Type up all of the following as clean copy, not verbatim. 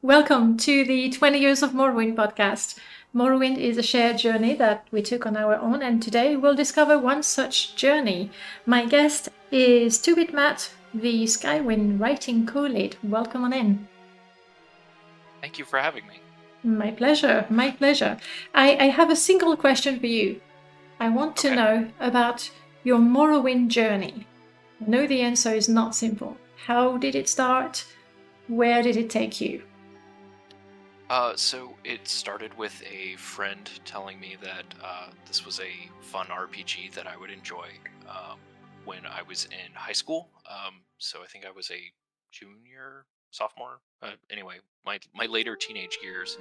Welcome to the 20 Years of Morrowind podcast. Morrowind is a shared journey that we took on our own, and today we'll discover one such journey. My guest is TwoBitMatt, the Skywind writing co-lead. Welcome on in. Thank you for having me. My pleasure, my pleasure. I have a single question for you. I want to know about your Morrowind journey. I know the answer is not simple. How did it start? Where did it take you? So it started with a friend telling me that this was a fun RPG that I would enjoy when I was in high school. So I think I was a junior, sophomore. Anyway, my later teenage years.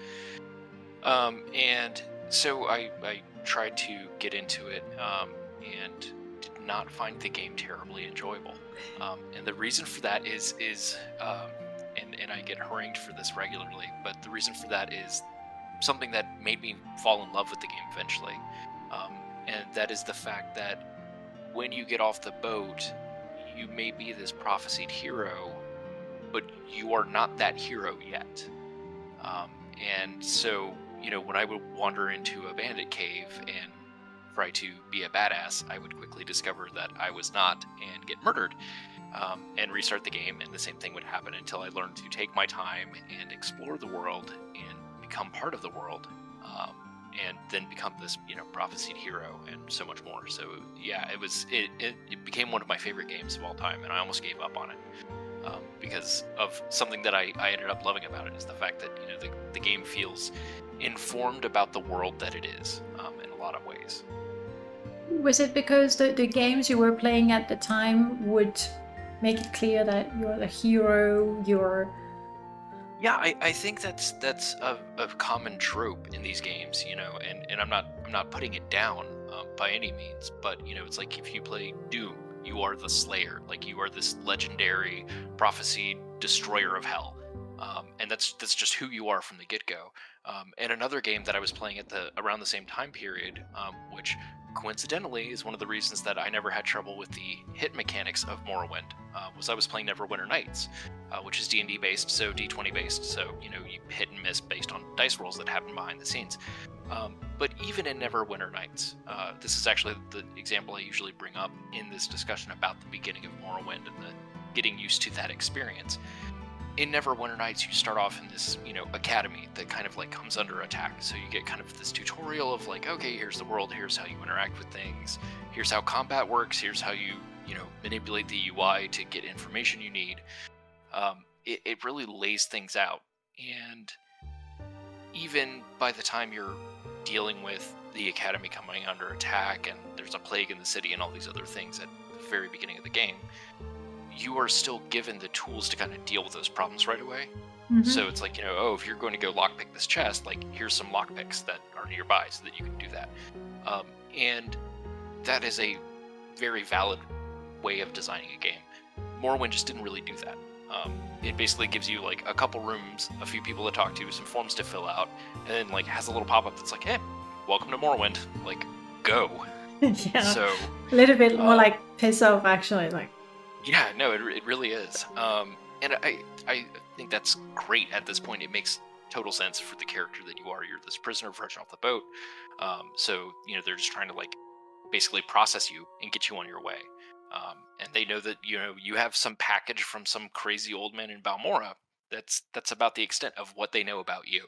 And so I tried to get into it and did not find the game terribly enjoyable. And the reason for that is and I get harangued for this regularly, but the reason for that is something that made me fall in love with the game eventually. And that is the fact that when you get off the boat, you may be this prophesied hero, but you are not that hero yet. And so, when I would wander into a bandit cave and try to be a badass, I would quickly discover that I was not and get murdered. And restart the game, and the same thing would happen until I learned to take my time and explore the world and become part of the world, and then become this, prophesied hero and so much more. So yeah, it became one of my favorite games of all time, and I almost gave up on it because of something that I ended up loving about it is the fact that the game feels informed about the world that it is in a lot of ways. Was it because the games you were playing at the time would make it clear that you're the hero, Yeah, I think that's a common trope in these games, and I'm not putting it down by any means, but it's like if you play Doom, you are the Slayer, like you are this legendary prophesied destroyer of hell, and that's just who you are from the get-go. And another game that I was playing at around the same time period, which coincidentally is one of the reasons that I never had trouble with the hit mechanics of Morrowind, was I was playing Neverwinter Nights, which is D&D based, so D20 based, so you hit and miss based on dice rolls that happen behind the scenes. But even in Neverwinter Nights, this is actually the example I usually bring up in this discussion about the beginning of Morrowind and the getting used to that experience. In Neverwinter Nights, you start off in this, academy that kind of like comes under attack. So you get kind of this tutorial of like, okay, here's the world, here's how you interact with things, here's how combat works, here's how you, manipulate the UI to get information you need. It really lays things out. And even by the time you're dealing with the academy coming under attack and there's a plague in the city and all these other things at the very beginning of the game, you are still given the tools to kind of deal with those problems right away. Mm-hmm. So it's like, if you're going to go lockpick this chest, like here's some lockpicks that are nearby so that you can do that. And that is a very valid way of designing a game. Morrowind just didn't really do that. It basically gives you like a couple rooms, a few people to talk to, some forms to fill out, and then like has a little pop-up that's like, hey, welcome to Morrowind, like go. Yeah, so a little bit more like piss off actually, like. Yeah, no, it really is. And I think that's great at this point. It makes total sense for the character that you are. You're this prisoner fresh off the boat. So, they're just trying to like basically process you and get you on your way. And they know that, you have some package from some crazy old man in Balmora. That's about the extent of what they know about you.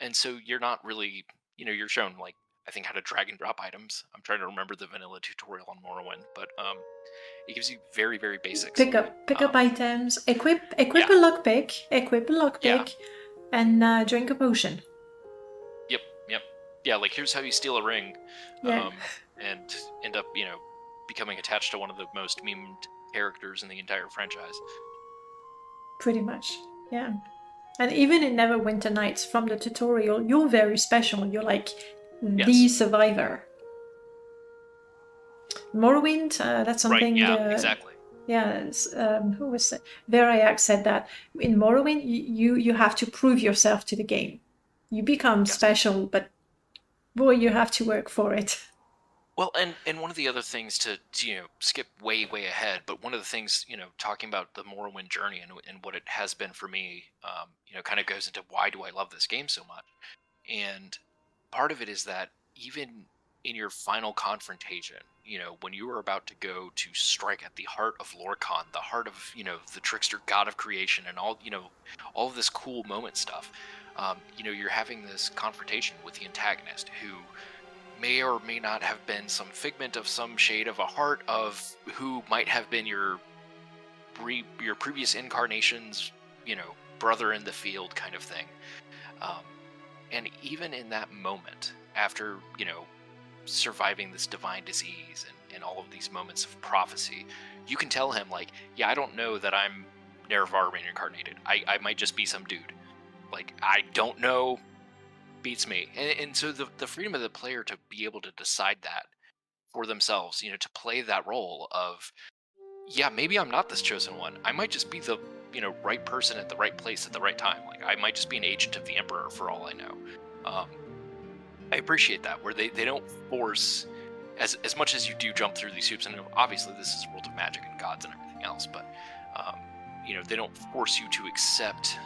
And so you're not really, you're shown like, I think how to drag and drop items. I'm trying to remember the vanilla tutorial on Morrowind, but it gives you very, very basics. Pick up items, equip a lockpick, and drink a potion. Yep. Yeah, like here's how you steal a ring, and end up, becoming attached to one of the most memed characters in the entire franchise. Pretty much, yeah. And even in Neverwinter Nights, from the tutorial, you're very special. You're like the survivor. Morrowind, that's something. Right, yeah, exactly. Yeah, who was it? Verayak said that in Morrowind, you have to prove yourself to the game. You become special, but boy, you have to work for it. Well, and one of the other things to skip way ahead, but one of the things talking about the Morrowind journey and what it has been for me, kind of goes into why do I love this game so much, and part of it is that even in your final confrontation, when you are about to go to strike at the heart of Lorcan, the heart of the trickster god of creation, and all of this cool moment stuff, you're having this confrontation with the antagonist who may or may not have been some figment of some shade of a heart of who might have been your previous incarnation's brother in the field kind of thing. um, and even in that moment, after surviving this divine disease and all of these moments of prophecy, you can tell him, like, yeah, I don't know that I'm Nerevar reincarnated. I might just be some dude. Like, I don't know, beats me. And so the freedom of the player to be able to decide that for themselves, to play that role of, yeah, maybe I'm not this chosen one. I might just be the right person at the right place at the right time. Like, I might just be an agent of the Emperor for all I know. I appreciate that, where they don't force, as much as you do jump through these hoops, and obviously this is a world of magic and gods and everything else, but they don't force you to accept.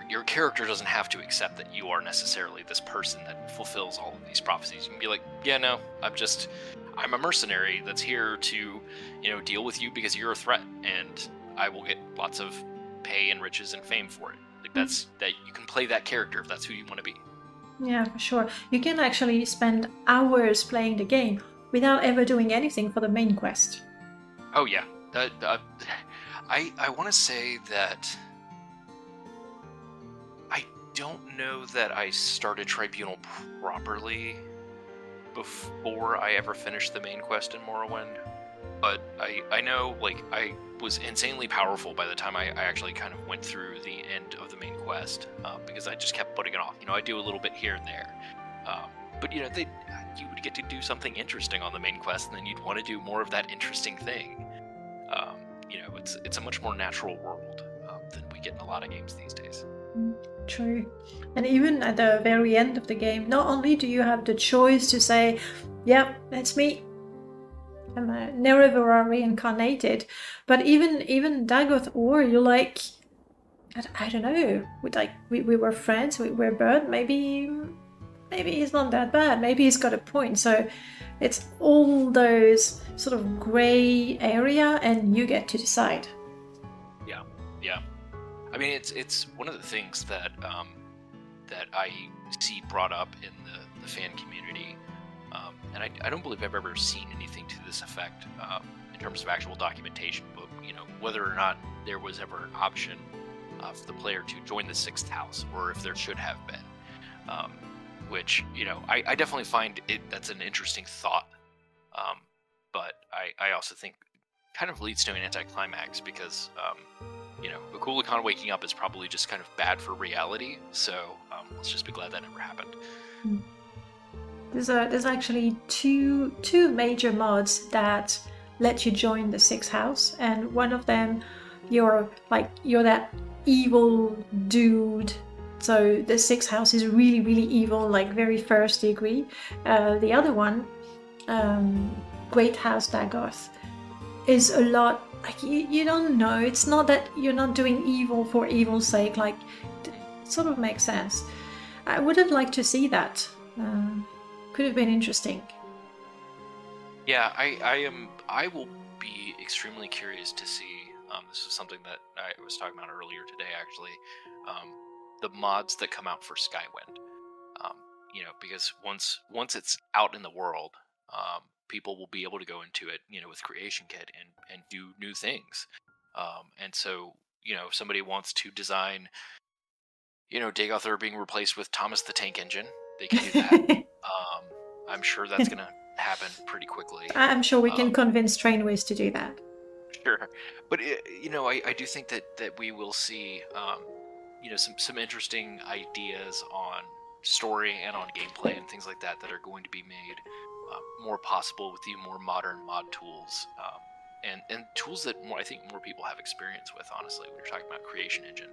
Your character doesn't have to accept that you are necessarily this person that fulfills all of these prophecies. You can be like, yeah, no, I'm a mercenary that's here to, deal with you because you're a threat, and I will get lots of pay and riches and fame for it. Like, that you can play that character if that's who you want to be. Yeah, for sure. You can actually spend hours playing the game without ever doing anything for the main quest. Oh yeah, I want to say that I don't know that I started Tribunal properly before I ever finished the main quest in Morrowind, but I know, like, I was insanely powerful by the time I actually kind of went through the end of the main quest, because I just kept putting it off. I do a little bit here and there, but you would get to do something interesting on the main quest, and then you'd want to do more of that interesting thing. It's a much more natural world than we get in a lot of games these days. True. And even at the very end of the game, not only do you have the choice to say, yeah, that's me, I'm a Nerevar reincarnated, but even Dagoth, or you're like, I don't know, we were friends, we were burned, maybe he's not that bad, maybe he's got a point. So it's all those sort of grey area, and you get to decide. Yeah. I mean, it's one of the things that I see brought up in the fan community, and I don't believe I've ever seen anything to this effect in terms of actual documentation. But whether or not there was ever an option for the player to join the sixth house, or if there should have been, which I definitely find that's an interesting thought, but I also think kind of leads to an anticlimax, because Akulikan waking up is probably just kind of bad for reality, so let's just be glad that never happened. There's actually two major mods that let you join the sixth house, and one of them, you're that evil dude. So the sixth house is really, really evil, like very first degree. The other one, Great House Dagoth, is a lot like you don't know. It's not that you're not doing evil for evil's sake. Like, it sort of makes sense. I would have liked to see that. Could have been interesting. Yeah, I will be extremely curious to see. This is something that I was talking about earlier today, actually. The mods that come out for Skywind. Because once it's out in the world, people will be able to go into it, with Creation Kit and do new things. And so, if somebody wants to design, Dagoth being replaced with Thomas the Tank Engine, they can do that. I'm sure that's gonna happen pretty quickly. I'm sure we can convince Trainways to do that. Sure, but I do think that we will see some interesting ideas on story and on gameplay and things like that are going to be made more possible with the more modern mod tools, and tools that I think more people have experience with, honestly, when you're talking about Creation Engine.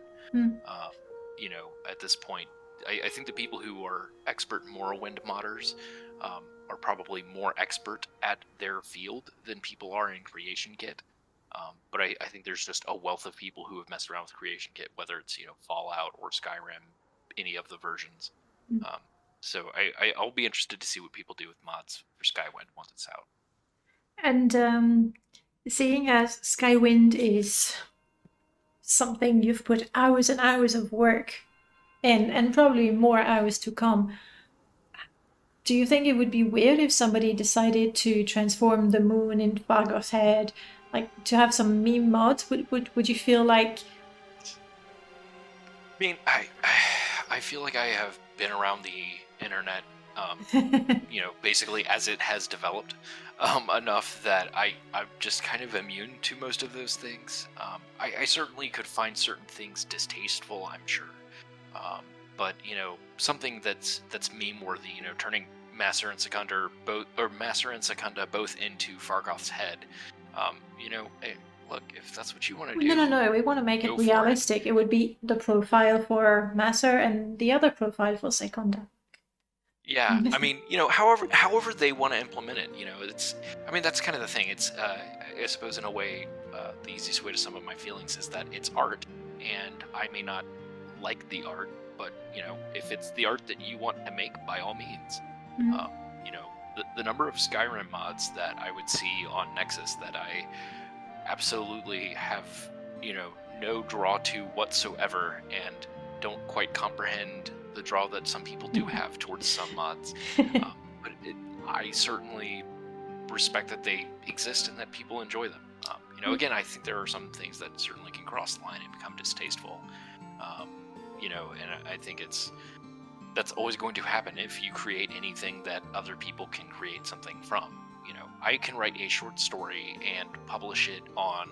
At this point, I think the people who are expert Morrowind modders, are probably more expert at their field than people are in Creation Kit. But I think there's just a wealth of people who have messed around with Creation Kit, whether it's Fallout or Skyrim, any of the versions. So I'll be interested to see what people do with mods for Skywind once it's out. And seeing as Skywind is something you've put hours and hours of work in, and probably more hours to come, do you think it would be weird if somebody decided to transform the moon in Fargoth's head, like to have some meme mods? Would you feel like? I mean, I feel like I have been around the internet, basically as it has developed, enough that I'm just kind of immune to most of those things. I certainly could find certain things distasteful, I'm sure. But something that's meme worthy, turning Master and Secunda both into Fargoth's head. Hey, look, if that's what you want to do. No. We want to make it realistic. It would be the profile for Master and the other profile for Secunda. Yeah, I mean, however they want to implement it, that's kind of the thing. It's, I suppose, in a way, the easiest way to sum up my feelings is that it's art, and I may not like the art, but if it's the art that you want to make, by all means. The number of Skyrim mods that I would see on Nexus that I absolutely have, no draw to whatsoever, and don't quite comprehend the draw that some people do have towards some mods. But I certainly respect that they exist and that people enjoy them. Again, I think there are some things that certainly can cross the line and become distasteful. And I think that's always going to happen if you create anything that other people can create something from. I can write a short story and publish it on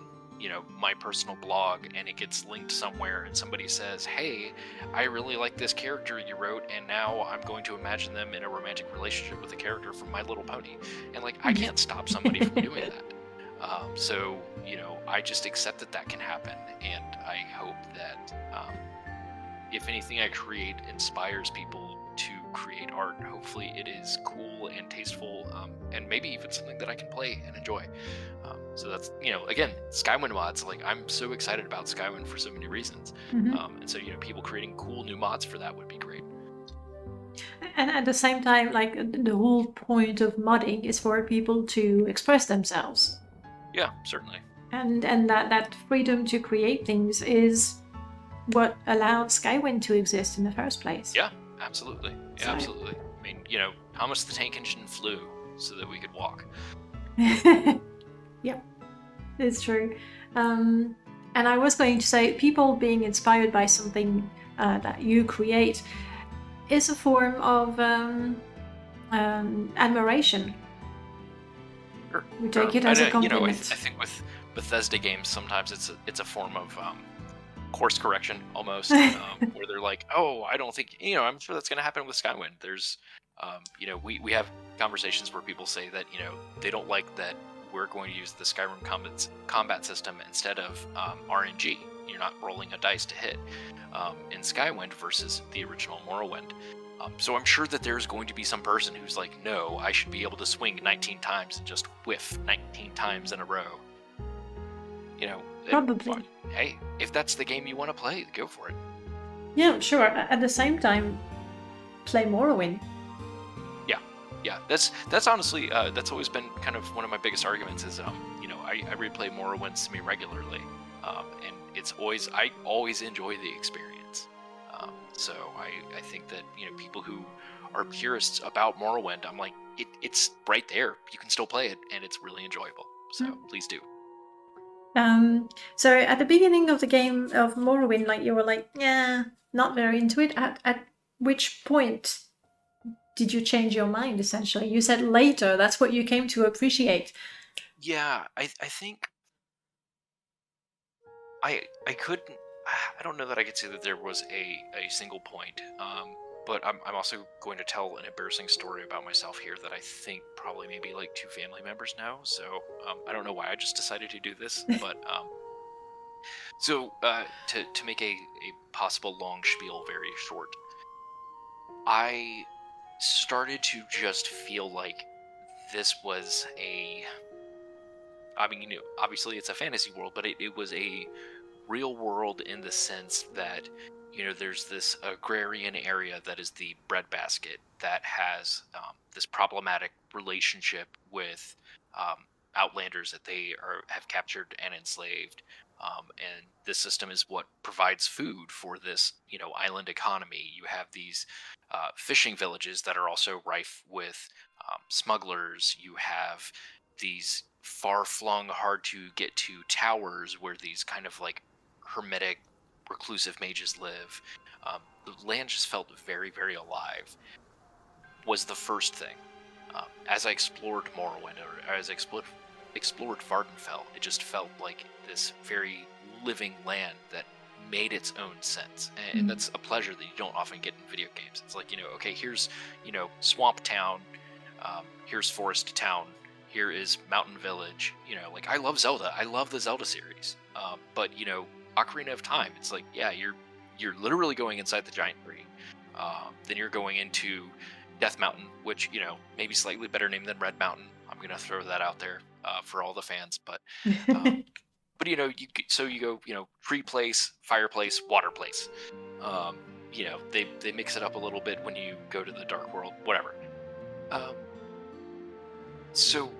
my personal blog, and it gets linked somewhere, and somebody says, hey, I really like this character you wrote, and now I'm going to imagine them in a romantic relationship with a character from My Little Pony. And I can't stop somebody from doing that. So I just accept that can happen, and I hope that if anything I create inspires people to create art, hopefully it is cool and tasteful, and maybe even something that I can play and enjoy. So that's, again, Skywind mods, I'm so excited about Skywind for so many reasons. And so, people creating cool new mods for that would be great. And at the same time, the whole point of modding is for people to express themselves. Yeah, certainly. And that freedom to create things is what allowed Skywind to exist in the first place. Yeah, absolutely. Yeah, absolutely. I mean, Thomas the Tank Engine flew so that we could walk. Yeah, it's true. And I was going to say, people being inspired by something that you create is a form of admiration. Sure. We take it as a compliment. I think with Bethesda games, sometimes it's a form of course correction almost, where they're like, oh, I don't think, I'm sure that's going to happen with Skywind. There's, we have conversations where people say that, they don't like that we're going to use the Skyrim combat system instead of RNG. You're not rolling a dice to hit in Skywind versus the original Morrowind. So I'm sure that there's going to be some person who's like, no, I should be able to swing 19 times and just whiff 19 times in a row. Probably. Hey, if that's the game you want to play, go for it. Yeah, sure. At the same time, play Morrowind. Yeah. That's honestly that's always been kind of one of my biggest arguments. Is I replay Morrowind semi-regularly, and I always enjoy the experience. So I think that people who are purists about Morrowind, I'm like, it's right there. You can still play it, and it's really enjoyable. So please do. So at the beginning of the game of Morrowind, you were like, yeah, not very into it. At which point did you change your mind, essentially? You said later, that's what you came to appreciate. Yeah, I think I couldn't, I don't know that I could say that there was a single point, but I'm also going to tell an embarrassing story about myself here that I think probably maybe 2 family members know, so I don't know why I just decided to do this, but so to make a possible long spiel very short, I started to just feel like this was I mean, obviously it's a fantasy world, but it was a real world in the sense that, there's this agrarian area that is the breadbasket that has this problematic relationship with outlanders that they have captured and enslaved. And this system is what provides food for this, island economy. You have these fishing villages that are also rife with smugglers. You have these far-flung, hard-to-get-to towers where these kind of like hermetic, reclusive mages live. The land just felt very, very alive. Was the first thing. As I explored Morrowind, or as I explored Vardenfell, it just felt like this very living land that made its own sense, and that's a pleasure that you don't often get in video games. It's like, okay, here's Swamp Town, here's Forest Town, here is Mountain Village. Like, I love Zelda, I love the Zelda series, but Ocarina of Time, it's like, yeah, you're literally going inside the giant tree. Then you're going into Death Mountain, which, maybe slightly better name than Red Mountain. I'm gonna throw that out there for all the fans, but but you go, tree place, fireplace, water place. They mix it up a little bit when you go to the Dark World, whatever. So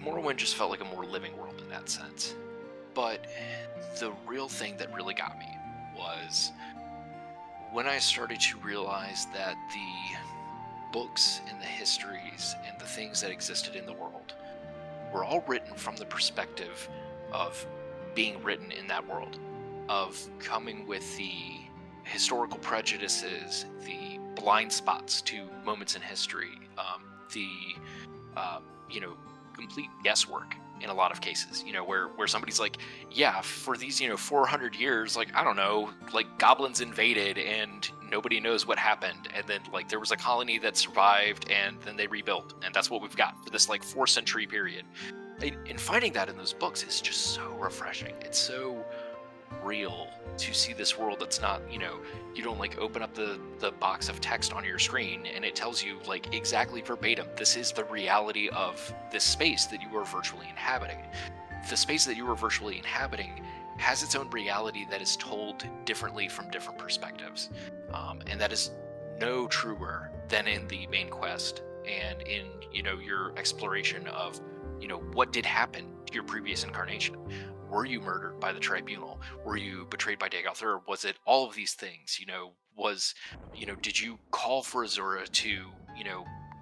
Morrowind just felt like a more living world in that sense. But the real thing that really got me was when I started to realize that the books and the histories and the things that existed in the world were all written from the perspective of being written in that world, of coming with the historical prejudices, the blind spots to moments in history, the complete guesswork in a lot of cases, where somebody's like, yeah, for these 400 years, like, I don't know, like, goblins invaded and nobody knows what happened, and then like there was a colony that survived and then they rebuilt, and that's what we've got for this like 4 century period. And finding that in those books is just so refreshing. It's so real to see this world that's not, you don't like open up the box of text on your screen and it tells you like exactly verbatim, this is the reality of this space that you are virtually inhabiting. The space that you are virtually inhabiting has its own reality that is told differently from different perspectives. And that is no truer than in the main quest and in, your exploration of, what did happen to your previous incarnation. Were you murdered by the tribunal? Were you betrayed by Dagoth? Or was it all of these things? Did you call for Azura to,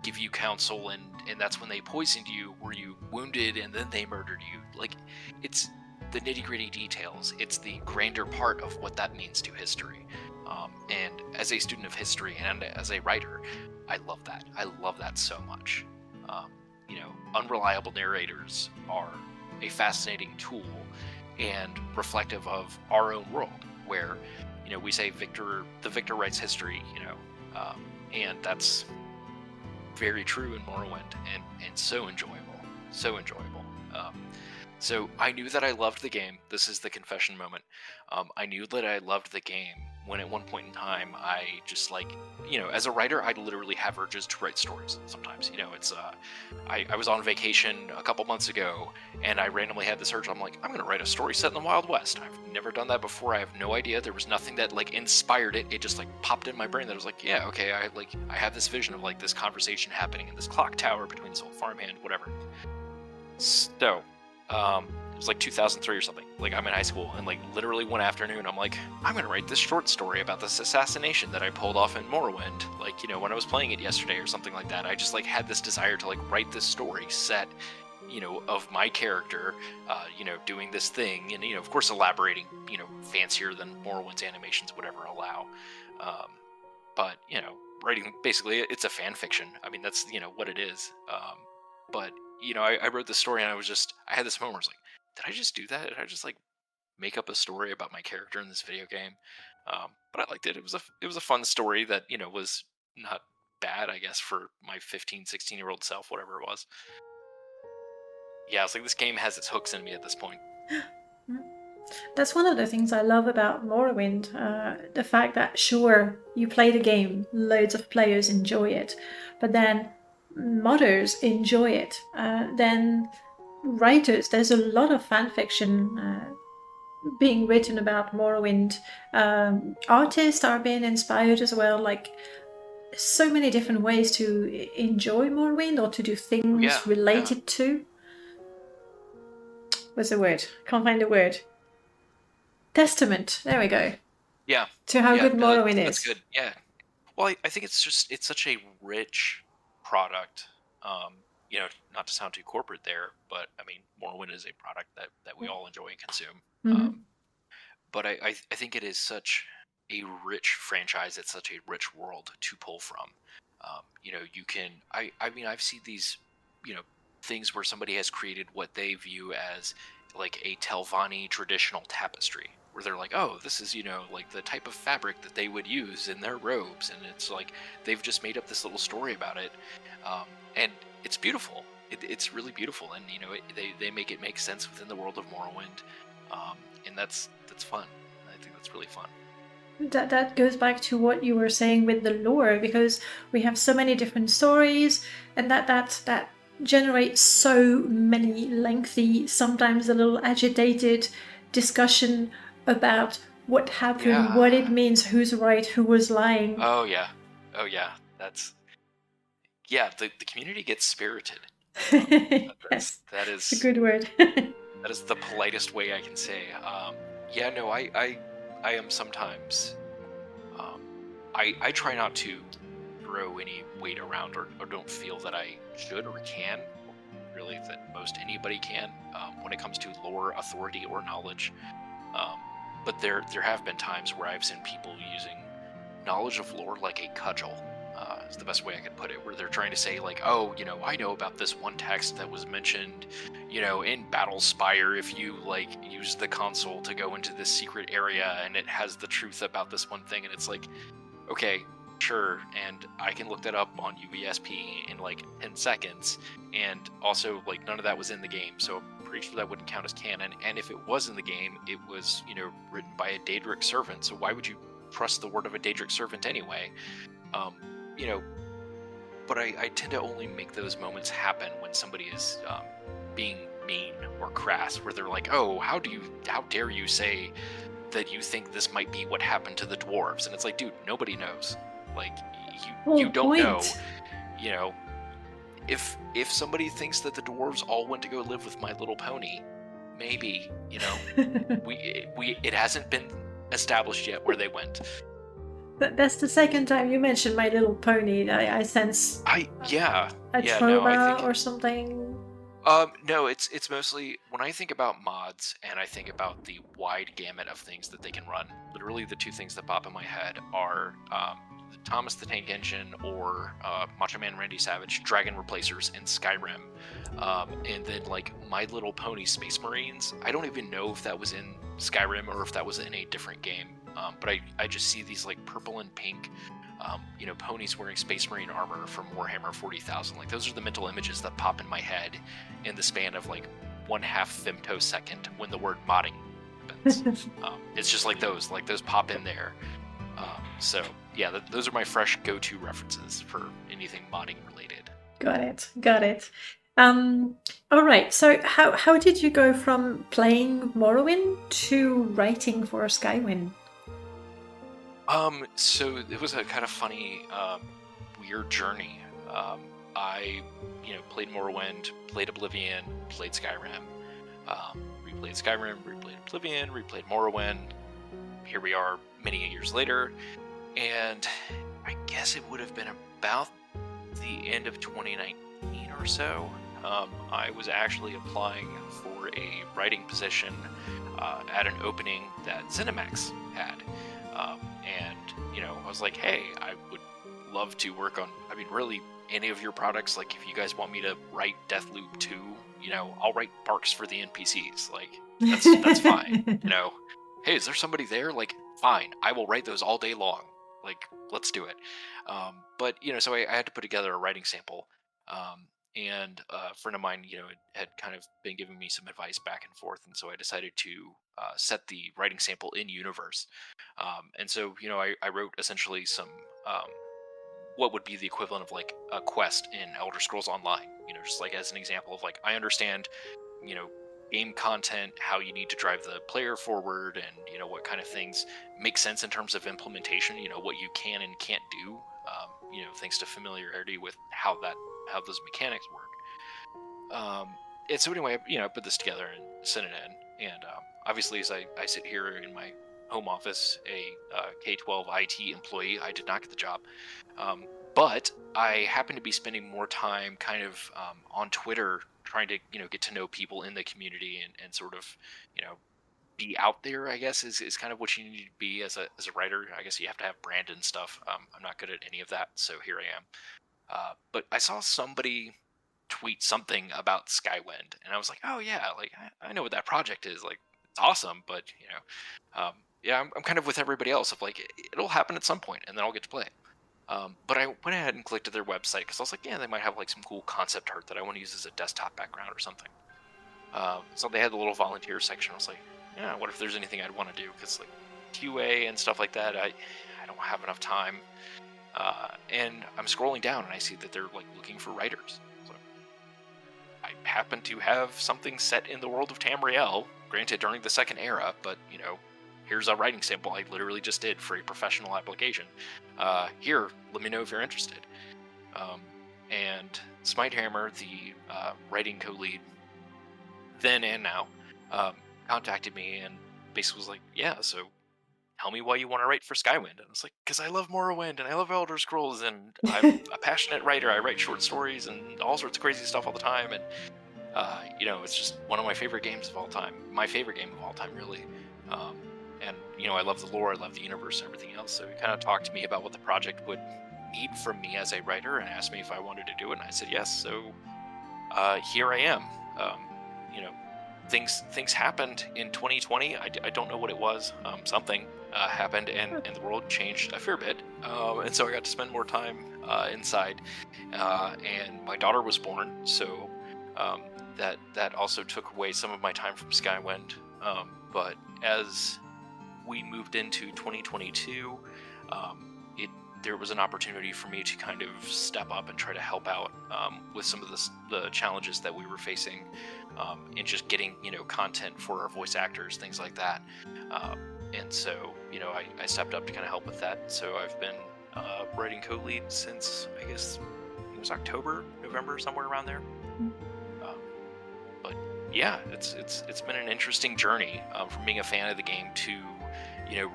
give you counsel and that's when they poisoned you? Were you wounded and then they murdered you? Like, it's the nitty-gritty details. It's the grander part of what that means to history. And as a student of history and as a writer, I love that. I love that so much. Unreliable narrators are a fascinating tool and reflective of our own world, where we say the victor writes history, and that's very true in Morrowind, and so enjoyable. So I knew that I loved the game. This is the confession moment. I knew that I loved the game when at one point in time I just like, as a writer, I'd literally have urges to write stories sometimes. It's I was on vacation a couple months ago and I randomly had this urge. I'm like, I'm gonna write a story set in the Wild West. I've never done that before. I have no idea. There was nothing that like inspired it. It just like popped in my brain that I was like, yeah, okay, I have this vision of like this conversation happening in this clock tower between this old farmhand, whatever. So it was like 2003 or something. Like, I'm in high school, and like literally one afternoon, I'm like, I'm gonna write this short story about this assassination that I pulled off in Morrowind. Like, when I was playing it yesterday or something like that, I just like had this desire to like write this story set, of my character, doing this thing, and of course elaborating, fancier than Morrowind's animations would ever allow. But writing, basically, it's a fan fiction. I mean, that's what it is. But I wrote this story and I had this moment where I was like, did I just do that? Did I just like make up a story about my character in this video game? But I liked it. It was a fun story that, was not bad, I guess, for my 15, 16-year-old self, whatever it was. Yeah, it's like this game has its hooks in me at this point. That's one of the things I love about Morrowind. The fact that, sure, you play the game, loads of players enjoy it, but then modders enjoy it. Then writers, there's a lot of fan fiction being written about Morrowind. Artists are being inspired as well. Like, so many different ways to enjoy Morrowind or to do Oh, yeah, things yeah, related to. What's the word? Can't find the word. Testament. There we go. yeah, To how yeah. good No, Morrowind that's is. good. Yeah. Well, I think it's such a rich product. You know, not to sound too corporate there, but I mean, Morrowind is a product that we all enjoy and consume. Mm-hmm. But I think it is such a rich franchise. It's such a rich world to pull from. You know, you can. I mean, I've seen these, you know, things where somebody has created what they view as like a Telvanni traditional tapestry, where they're like, oh, this is, you know, like the type of fabric that they would use in their robes, and it's like they've just made up this little story about it, and it's beautiful. It's really beautiful, and you know, they make it make sense within the world of Morrowind, and that's fun. I think that's really fun. That goes back to what you were saying with the lore, because we have so many different stories, and that generates so many lengthy, sometimes a little agitated discussion about what happened, Yeah. what it means, who's right, who was lying. Oh yeah. Oh yeah. That's yeah. The community gets spirited. Yes, That it's a is good word. that is the politest way I can say. Yeah. No. I am sometimes. Um, I try not to throw any weight around, or don't feel that I should or can, or really that most anybody can, when it comes to lore, authority, or knowledge. Um, but there have been times where I've seen people using knowledge of lore like a cudgel. Is the best way I could put it. Where they're trying to say like, oh, you know, I know about this one text that was mentioned, you know, in Battle Spire. If you like use the console to go into this secret area, and it has the truth about this one thing, and it's like, okay, sure, and I can look that up on UESP in like 10 seconds, and also like none of that was in the game, so I'm pretty sure that wouldn't count as canon. And if it was in the game, it was, you know, written by a Daedric servant, so why would you trust the word of a Daedric servant anyway? um, you know, but I tend to only make those moments happen when somebody is being mean or crass, where they're like, oh, how dare you say that you think this might be what happened to the dwarves? And it's like, dude, nobody knows. Like, you Whole don't know. point. You know, if somebody thinks that the dwarves all went to go live with My Little Pony, maybe, you know, we it hasn't been established yet where they went. That's the second time you mentioned My Little Pony. I sense Yeah, a yeah, no, I trauma think or something. no, it's mostly when I think about mods and I think about the wide gamut of things that they can run. Literally, the two things that pop in my head are the Thomas the Tank Engine, or Macho Man Randy Savage Dragon Replacers in Skyrim, and then like My Little Pony Space Marines. I don't even know if that was in Skyrim or if that was in a different game. But I just see these like purple and pink, you know, ponies wearing Space Marine armor from Warhammer 40,000. Like, those are the mental images that pop in my head in the span of like 1/2 femtosecond when the word modding happens. It's just like those pop in there. So yeah, those are my fresh go-to references for anything modding related. Got it. Got it. All right. So how did you go from playing Morrowind to writing for Skywind? So it was a kind of funny, weird journey. I, you know, played Morrowind, played Oblivion, played Skyrim, replayed Skyrim, replayed Oblivion, replayed Morrowind. Here we are many years later, and I guess it would have been about the end of 2019 or so. I was actually applying for a writing position at an opening that ZeniMax had. And, you know, I was like, hey, I would love to work on, I mean, really any of your products. Like, if you guys want me to write Deathloop 2, you know, I'll write parks for the NPCs. Like, that's fine. You know, hey, is there somebody there? Like, fine, I will write those all day long. Like, let's do it. But, you know, so I had to put together a writing sample. and a friend of mine, had kind of been giving me some advice back and forth, and so I decided to set the writing sample in universe. And so, I wrote essentially some what would be the equivalent of like a quest in Elder Scrolls Online. Just like as an example of like I understand, you know, game content, how you need to drive the player forward, and what kind of things make sense in terms of implementation. What you can and can't do. Thanks to familiarity with how those mechanics work. And so anyway, I put this together and sent it in. And obviously, as I sit here in my home office, a K-12 IT employee, I did not get the job. But I happen to be spending more time kind of on Twitter trying to, get to know people in the community and sort of, you know, be out there, I guess, is kind of what you need to be as a writer. I guess you have to have brand and stuff. I'm not good at any of that, so here I am. But I saw somebody tweet something about Skywind, and I was like, oh yeah, like I know what that project is. Like it's awesome, but yeah, I'm kind of with everybody else of like it'll happen at some point, and then I'll get to play it. But I went ahead and clicked to their website because I was like, yeah, they might have like some cool concept art that I want to use as a desktop background or something. So they had the little volunteer section. I was like, yeah, what if there's anything I'd want to do? Because like QA and stuff like that, I don't have enough time. And I'm scrolling down and I see that they're like looking for writers. So I happen to have something set in the world of Tamriel, granted during the Second Era, but here's a writing sample I literally just did for a professional application. Here, let me know if you're interested. And Smitehammer, the writing co-lead, then and now, contacted me and basically was like, yeah, so tell me why you want to write for Skywind. And I was like, because I love Morrowind and I love Elder Scrolls and I'm a passionate writer. I write short stories and all sorts of crazy stuff all the time. And, it's just one of my favorite games of all time. My favorite game of all time, really. And, I love the lore, I love the universe and everything else. So he kind of talked to me about what the project would need from me as a writer and asked me if I wanted to do it. And I said, yes. So here I am. Things happened in 2020. I don't know what it was. Something happened and the world changed a fair bit. And so I got to spend more time inside. And my daughter was born. So that also took away some of my time from Skywind. But as we moved into 2022, there was an opportunity for me to kind of step up and try to help out with some of the challenges that we were facing in just getting content for our voice actors, things like that. And so I stepped up to kind of help with that. So I've been writing co-lead since I guess it was October, November, somewhere around there. But yeah, it's been an interesting journey from being a fan of the game to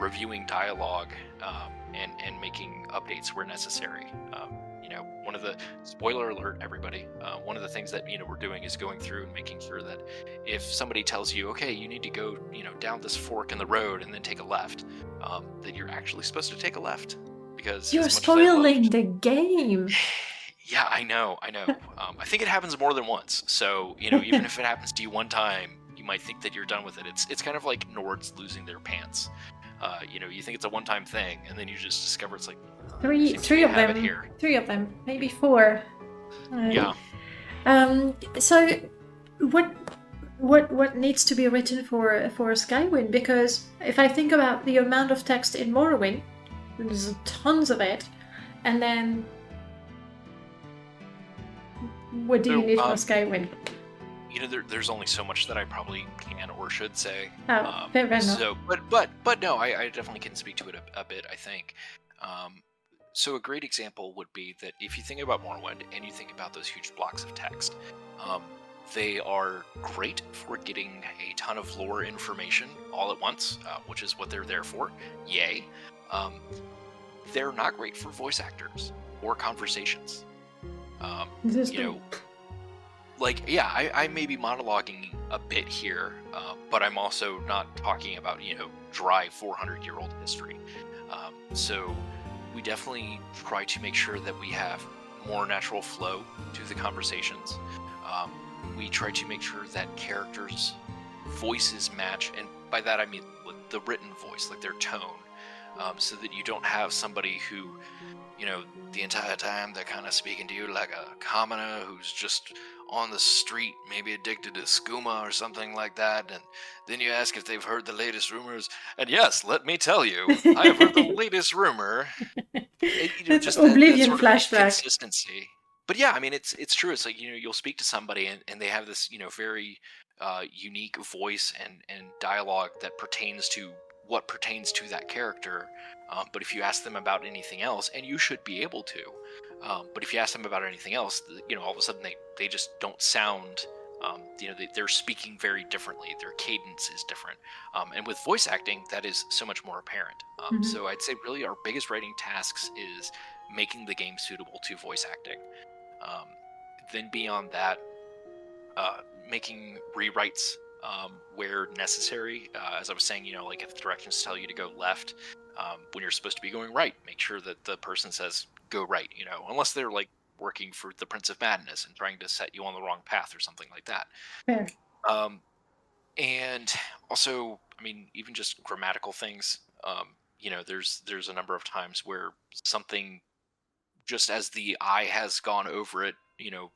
reviewing dialogue and making updates where necessary. One of the spoiler alert, everybody. One of the things that we're doing is going through and making sure that if somebody tells you, okay, you need to go down this fork in the road and then take a left, that you're actually supposed to take a left because you're spoiling the game. Yeah, I know. I think it happens more than once. So even if it happens to you one time, you might think that you're done with it. It's kind of like Nords losing their pants. You think it's a one-time thing, and then you just discover it's like three of them here. 3 of them, maybe 4. Yeah. So what needs to be written for Skywind? Because if I think about the amount of text in Morrowind, there's tons of it, and then what do you need for Skywind? There's only so much that I probably can or should say. Oh, fair enough. So, but no, I definitely can speak to it a bit, I think. So a great example would be that if you think about Morrowind and you think about those huge blocks of text, they are great for getting a ton of lore information all at once, which is what they're there for. Yay. They're not great for voice actors or conversations. I may be monologuing a bit here, but I'm also not talking about, dry 400-year-old history. So we definitely try to make sure that we have more natural flow to the conversations. We try to make sure that characters' voices match, and by that I mean the written voice, like their tone, so that you don't have somebody who the entire time they're kind of speaking to you like a commoner who's just on the street, maybe addicted to skooma or something like that, and then you ask if they've heard the latest rumors, and yes, let me tell you, I have heard the latest rumor. That's Just that Oblivion sort of flashback. consistency. But yeah, I mean, it's true. It's like you'll speak to somebody and they have this very unique voice and dialogue that pertains to what pertains to that character. But if you ask them about anything else, and you should be able to, but if you ask them about anything else, all of a sudden they just don't sound. They're speaking very differently. Their cadence is different, and with voice acting, that is so much more apparent. So I'd say really our biggest writing tasks is making the game suitable to voice acting. Then beyond that, making rewrites where necessary. As I was saying, like if the directions tell you to go left when you're supposed to be going right, make sure that the person says go right. Unless they're like working for the Prince of Madness and trying to set you on the wrong path or something like that. Fair. And also, I mean, even just grammatical things. There's a number of times where something, just as the eye has gone over it,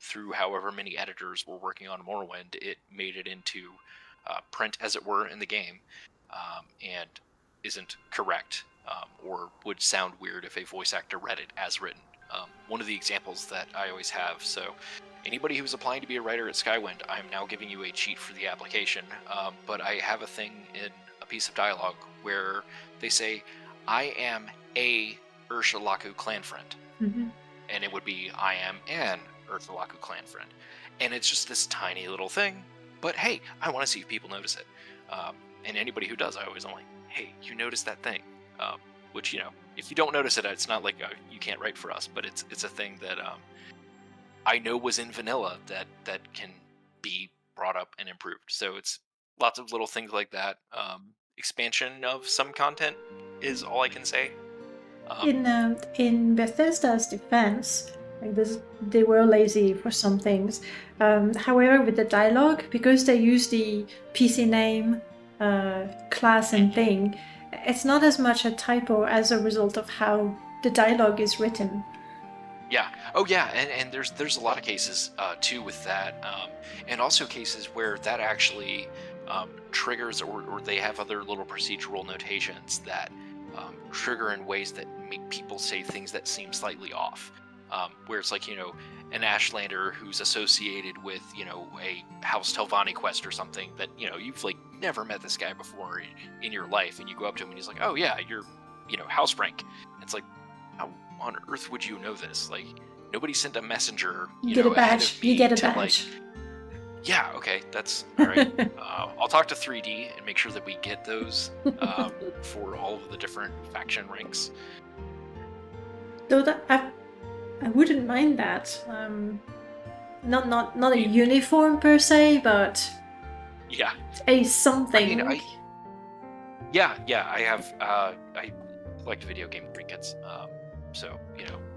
through however many editors were working on Morrowind, it made it into print, as it were, in the game, and isn't correct, or would sound weird if a voice actor read it as written. One of the examples that I always have, so anybody who's applying to be a writer at Skywind, I'm now giving you a cheat for the application, but I have a thing in a piece of dialogue where they say, I am a Urshalaku clan friend. And it would be, I am an Urshalaku clan friend. And it's just this tiny little thing, but hey, I want to see if people notice it. And anybody who does, I'm like, hey, you noticed that thing? Which, if you don't notice it, it's not like you can't write for us, but it's a thing that I know was in vanilla that can be brought up and improved. So it's lots of little things like that. Expansion of some content is all I can say. In Bethesda's defense, like this, they were lazy for some things. However, with the dialogue, because they use the PC name, class, and thing, it's not as much a typo as a result of how the dialogue is written. Yeah. Oh, yeah. And there's a lot of cases too with that, and also cases where that actually triggers, or they have other little procedural notations that trigger in ways that make people say things that seem slightly off. Where it's like, an Ashlander who's associated with, a House Telvanni quest or something that, you've like never met this guy before in your life, and you go up to him and he's like, oh yeah, you're, house rank. It's like, how on earth would you know this? Like, nobody sent a messenger, you get a badge. You get a badge. Yeah, okay, that's all right. I'll talk to 3D and make sure that we get those for all of the different faction ranks. Though that I wouldn't mind that. Not a uniform per se, but yeah, a something. I mean, I have I collect video game trinkets, so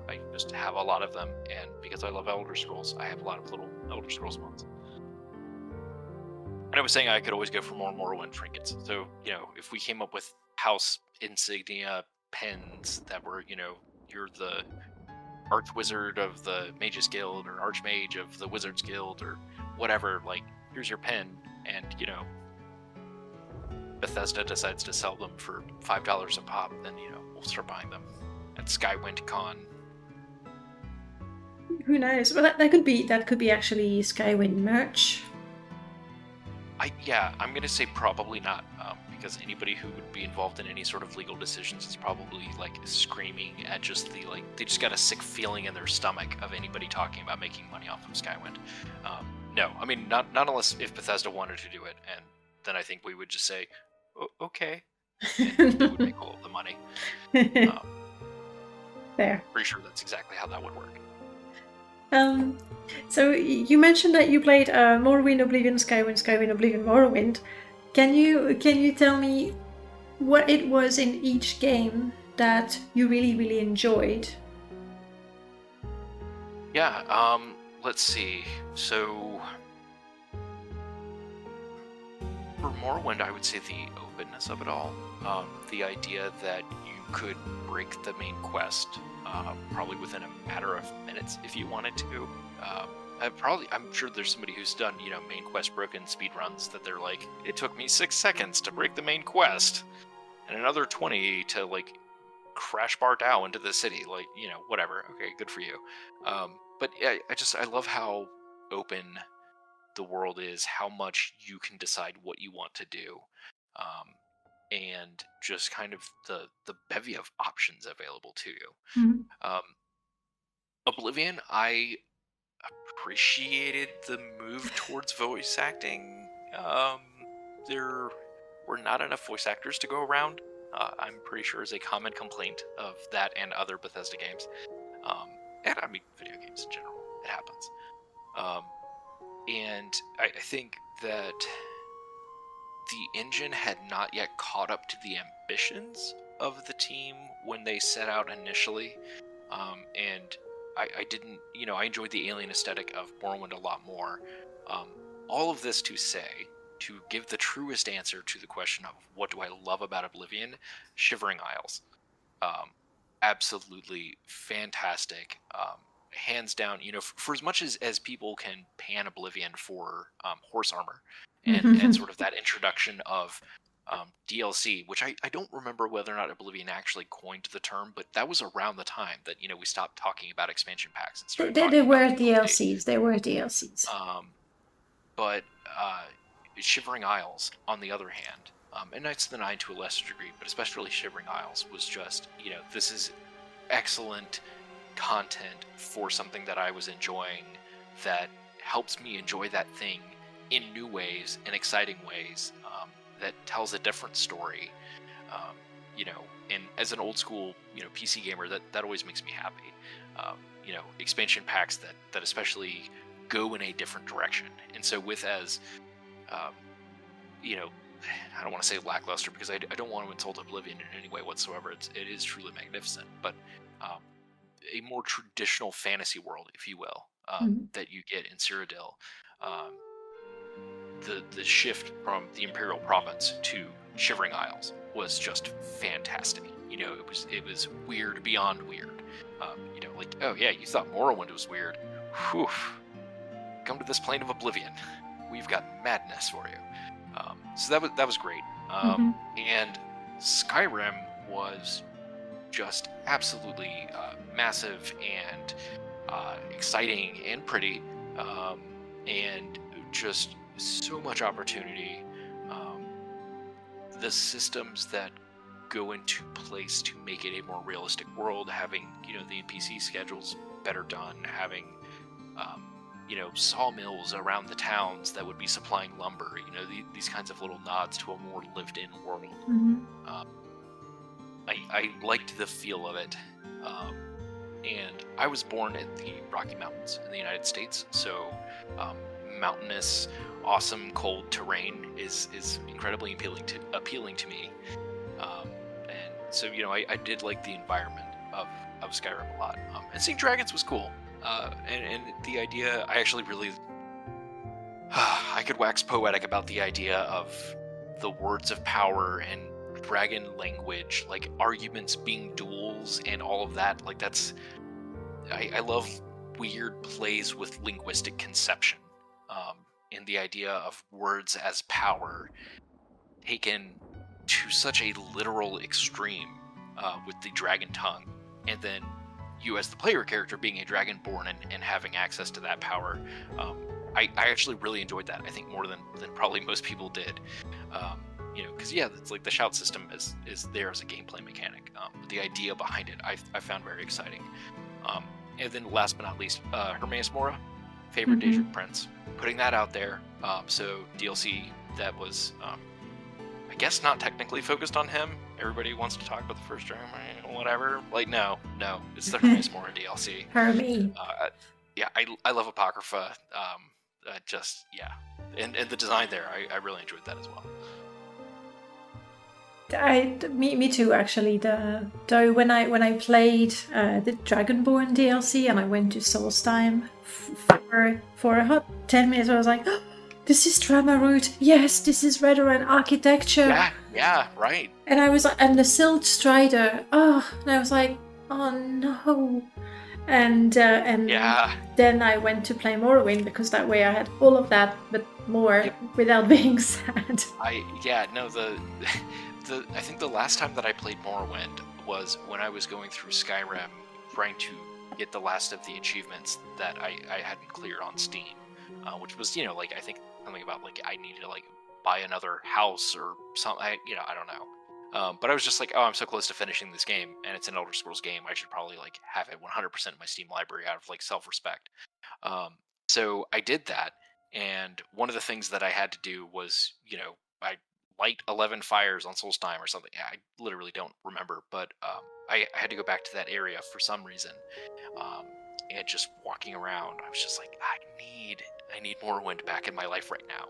I just have a lot of them, and because I love Elder Scrolls, I have a lot of little Elder Scrolls ones. And I was saying I could always go for more Morrowind trinkets. So, if we came up with house insignia pens that were, you're the Archwizard of the Mages Guild, or Archmage of the Wizards Guild, or whatever, like, here's your pen, and, Bethesda decides to sell them for $5 a pop, then, we'll start buying them at Skywind Con. Who knows? Well, that could be actually Skywind merch. I'm gonna say probably not, because anybody who would be involved in any sort of legal decisions is probably like screaming at just they just got a sick feeling in their stomach of anybody talking about making money off of Skywind. No, I mean not unless if Bethesda wanted to do it, and then I think we would just say, okay, and they would make all of the money. There. Pretty sure that's exactly how that would work. So you mentioned that you played Morrowind, Oblivion, Skywind, Oblivion, Morrowind. Can you tell me what it was in each game that you really, really enjoyed? Yeah, let's see. So for Morrowind, I would say the openness of it all. The idea that you could break the main quest probably within a matter of minutes if you wanted to. I'm sure there's somebody who's done, main quest broken speed runs that they're like, it took me 6 seconds to break the main quest, and another 20 to like crash bar Dow into the city, like, whatever. Okay, good for you. But I love how open the world is, how much you can decide what you want to do, and just kind of the bevy of options available to you. Mhm. Oblivion, I appreciated the move towards voice acting. There were not enough voice actors to go around. I'm pretty sure is a common complaint of that and other Bethesda games. And I mean, video games in general. It happens. And I think that the engine had not yet caught up to the ambitions of the team when they set out initially. And I didn't, I enjoyed the alien aesthetic of Morrowind a lot more. All of this to say, to give the truest answer to the question of what do I love about Oblivion, Shivering Isles. Absolutely fantastic. Hands down, for as much as people can pan Oblivion for horse armor and sort of that introduction of DLC, which I don't remember whether or not Oblivion actually coined the term, but that was around the time that we stopped talking about expansion packs and started They talking were about DLCs. They were DLCs. But Shivering Isles, on the other hand, and Knights of the Nine to a lesser degree, but especially Shivering Isles, was just, this is excellent content for something that I was enjoying that helps me enjoy that thing in new ways and exciting ways, that tells a different story, and as an old school, PC gamer, that always makes me happy. Expansion packs that especially go in a different direction. And so with as, I don't want to say lackluster because I don't want to insult Oblivion in any way whatsoever. It is truly magnificent, but a more traditional fantasy world, if you will, that you get in Cyrodiil. The shift from the Imperial Province to Shivering Isles was just fantastic. It was weird beyond weird. Like, oh yeah, you thought Morrowind was weird. Whew. Come to this plane of Oblivion. We've got madness for you. So that was great. And Skyrim was just absolutely massive and exciting and pretty, and just so much opportunity. The systems that go into place to make it a more realistic world, having the NPC schedules better done, having sawmills around the towns that would be supplying lumber, these kinds of little nods to a more lived-in world. I liked the feel of it, and I was born in the Rocky Mountains in the United States, so mountainous, awesome, cold terrain is incredibly appealing to me, and so I did like the environment of Skyrim a lot, and seeing dragons was cool, and the idea, I actually really I could wax poetic about the idea of the words of power and dragon language, like arguments being duels and all of that. Like I love weird plays with linguistic conception, and the idea of words as power taken to such a literal extreme, with the dragon tongue, and then you as the player character being a dragonborn and having access to that power. I actually really enjoyed that, I think more than probably most people did. Because it's like the shout system is there as a gameplay mechanic, but the idea behind it I found very exciting. And then last but not least, Hermaeus Mora, favorite Daedric Prince, putting that out there. So DLC that was, I guess, not technically focused on him. Everybody wants to talk about the first dragon, whatever. Like, no, it's the Hermaeus Mora DLC. Hermie. Yeah, I love Apocrypha. And the design there, I really enjoyed that as well. Me too, actually. Though when I played the Dragonborn DLC and I went to Solstheim for a hot 10 minutes, I was like, oh, this is Dramaroot. Yes, this is Redoran architecture. Yeah, right. And I was like, and the Silt Strider. Oh, and I was like, oh no. And Yeah. then I went to play Morrowind because that way I had all of that, but more Yep. without being sad. I think the last time that I played Morrowind was when I was going through Skyrim trying to get the last of the achievements that I hadn't cleared on Steam, which was, you know, like I think something about like I needed to like buy another house or something. I don't know. But I was just like, oh, I'm so close to finishing this game, and it's an Elder Scrolls game. I should probably like have it 100% in my Steam library out of like self-respect. Um, so I did that, and one of the things that I had to do was, you know, I light 11 fires on Solstheim or something. I literally don't remember, but I had to go back to that area for some reason. Um, and just walking around, I was just like, I need Morrowind back in my life right now.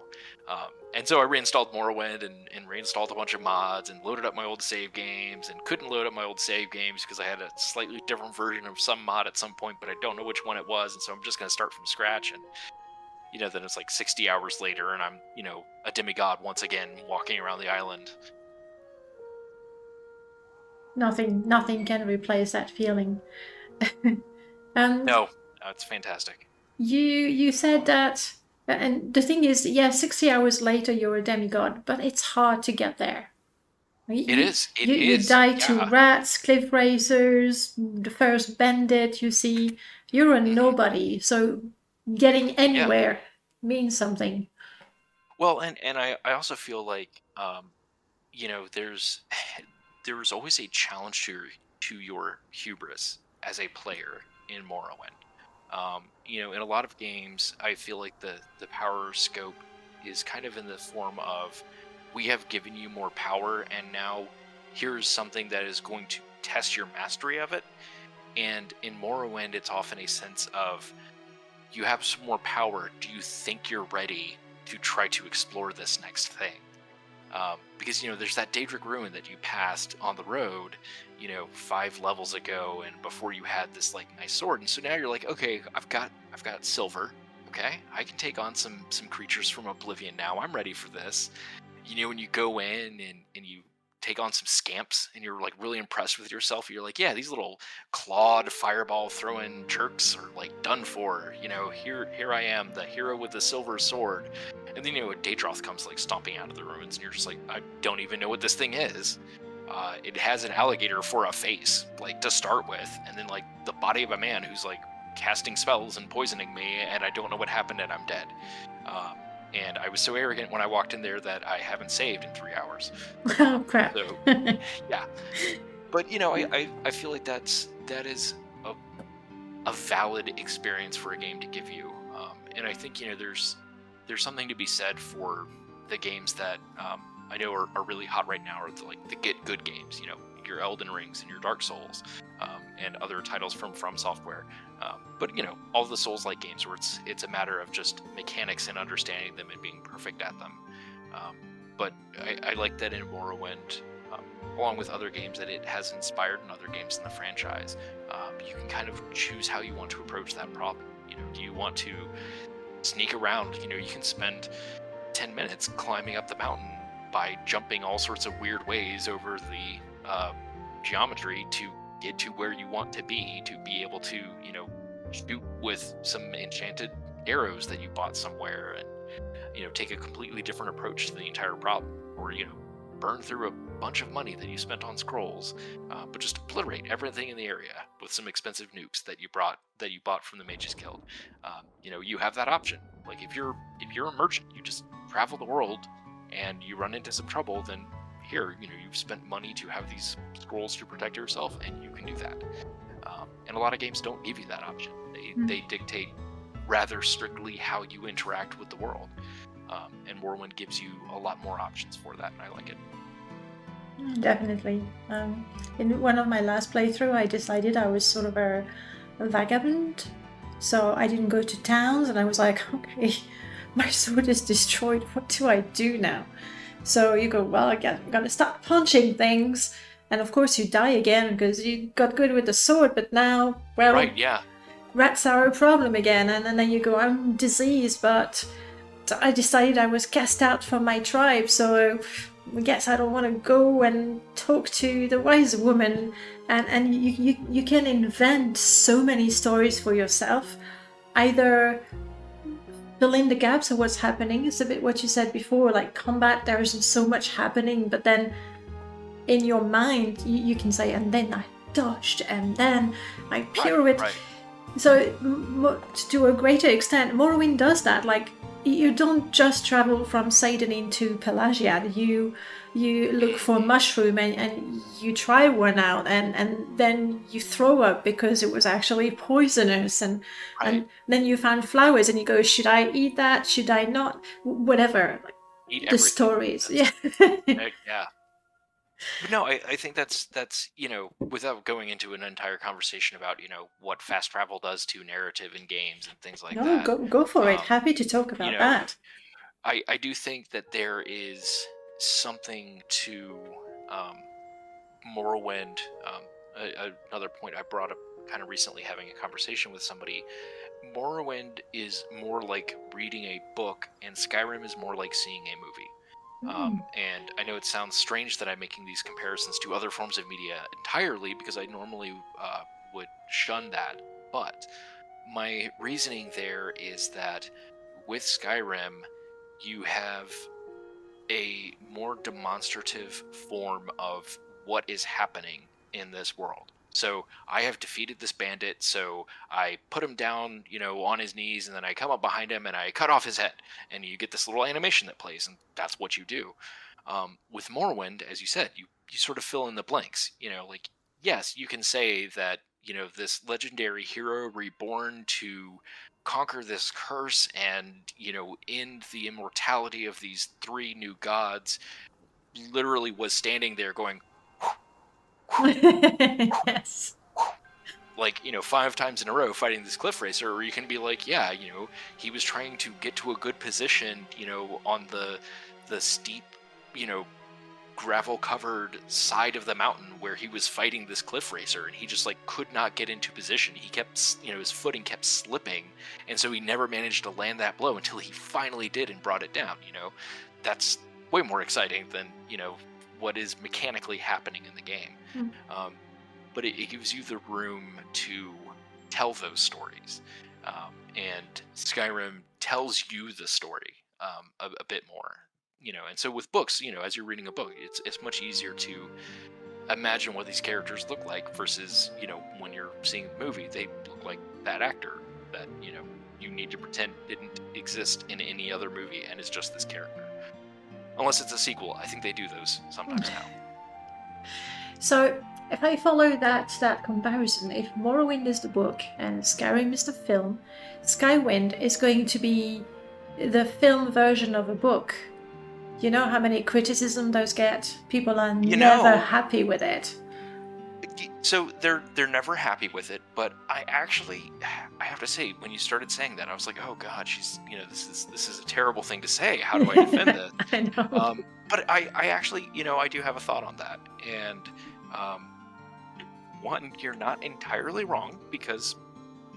And so I reinstalled Morrowind and reinstalled a bunch of mods and loaded up my old save games, and couldn't load up my old save games because I had a slightly different version of some mod at some point, but I don't know which one it was, and so I'm just going to start from scratch. And you know, then it's like 60 hours later and I'm, you know, a demigod once again walking around the island. Nothing can replace that feeling. No, it's fantastic. You said that, and the thing is, yeah, 60 hours later you're a demigod, but it's hard to get there. It is. You die to Yeah. rats, cliff racers, the first bandit you see. You're a nobody, so getting Yeah. anywhere means something. Well, and I also feel like, you know, there's always a challenge to your hubris as a player in Morrowind. You know, in a lot of games, I feel like the power scope is kind of in the form of, we have given you more power, and now here's something that is going to test your mastery of it. And in Morrowind, it's often a sense of, you have some more power. Do you think you're ready to try to explore this next thing? Because, you know, there's that Daedric ruin that you passed on the road, you know, 5 levels ago, and before you had this like nice sword, and so now you're like, okay, I've got silver, okay, I can take on some creatures from Oblivion now. I'm ready for this. You know, when you go in and you take on some scamps and you're like really impressed with yourself, you're like, yeah, these little clawed fireball throwing jerks are like done for. You know, here I am, the hero with the silver sword. And then, you know, a Daedroth comes like stomping out of the ruins, and you're just like, I don't even know what this thing is. It has an alligator for a face, like, to start with, and then like the body of a man who's like casting spells and poisoning me, and I don't know what happened, and I'm dead. And I was so arrogant when I walked in there that I haven't saved in 3 hours. Oh crap. So yeah, but you know, I feel like that is a valid experience for a game to give you, and I think, you know, there's something to be said for the games that I know are really hot right now, or the get good games, you know, your Elden Rings and your Dark Souls, and other titles from Software. But, you know, all the Souls-like games where it's a matter of just mechanics and understanding them and being perfect at them. But I like that in Morrowind, along with other games that it has inspired in other games in the franchise, you can kind of choose how you want to approach that problem. You know, do you want to sneak around? You know, you can spend 10 minutes climbing up the mountain by jumping all sorts of weird ways over the geometry to get to where you want to be able to, you know, shoot with some enchanted arrows that you bought somewhere, and, you know, take a completely different approach to the entire problem, or, you know, burn through a bunch of money that you spent on scrolls, but just obliterate everything in the area with some expensive nukes that you bought from the Mages Guild. You know, you have that option. Like, if you're a merchant, you just travel the world, and you run into some trouble, then here, you know, you've spent money to have these scrolls to protect yourself, and you can do that. And a lot of games don't give you that option. They dictate rather strictly how you interact with the world. And Morrowind gives you a lot more options for that, and I like it. Definitely. In one of my last playthrough, I decided I was sort of a vagabond, so I didn't go to towns, and I was like, okay, my sword is destroyed, what do I do now? So you go, well, I'm gonna start punching things, and of course you die again because you got good with the sword, but now, well, right, yeah, rats are a problem again, and then you go, I'm diseased, but I decided I was cast out from my tribe, so yes, I don't want to go and talk to the wise woman, and you can invent so many stories for yourself, either fill in the gaps of what's happening. It's a bit what you said before, like combat, there isn't so much happening, but then in your mind you can say, and then I dodged, and then I pirouette. Right. So to a greater extent, Morrowind does that. Like, you don't just travel from Seydonin to Pelagia. You look for mushroom, and you try one out, and then you throw up because it was actually poisonous, and then you found flowers and you go, should I eat that? Should I not? Whatever. Like, Eat the everything. stories. Yeah. Yeah. But no, I think that's without going into an entire conversation about what fast travel does to narrative in games and things like No, that. go for it. Happy to talk You about know, that. I do think that there is something to Morrowind. Another point I brought up kind of recently, having a conversation with somebody. Morrowind is more like reading a book, and Skyrim is more like seeing a movie. And I know it sounds strange that I'm making these comparisons to other forms of media entirely, because I normally would shun that. But my reasoning there is that with Skyrim, you have a more demonstrative form of what is happening in this world. So I have defeated this bandit, so I put him down, on his knees, and then I come up behind him and I cut off his head, and you get this little animation that plays, and that's what you do. With Morrowind, as you said, you sort of fill in the blanks. Like, yes, you can say that this legendary hero reborn to conquer this curse and end the immortality of these three new gods, literally was standing there going Yes. like 5 times in a row fighting this cliff racer. Or you can be like, yeah, he was trying to get to a good position on the steep gravel covered side of the mountain where he was fighting this cliff racer, and he just like could not get into position. He kept his footing kept slipping, and so he never managed to land that blow until he finally did and brought it down. That's way more exciting than what is mechanically happening in the game. But it gives you the room to tell those stories, and Skyrim tells you the story a bit more. And so with books, as you're reading a book, it's much easier to imagine what these characters look like versus, when you're seeing a movie, they look like that actor that, you need to pretend didn't exist in any other movie and is just this character. Unless it's a sequel. I think they do those sometimes now. So if I follow that comparison, if Morrowind is the book and Skyrim is the film, Skywind is going to be the film version of a book. You know how many criticism those get? People are never happy with it. So they're never happy with it, but I have to say, when you started saying that, I was like, oh god, she's this is a terrible thing to say. How do I defend this? I know. But I actually I do have a thought on that, and one, you're not entirely wrong, because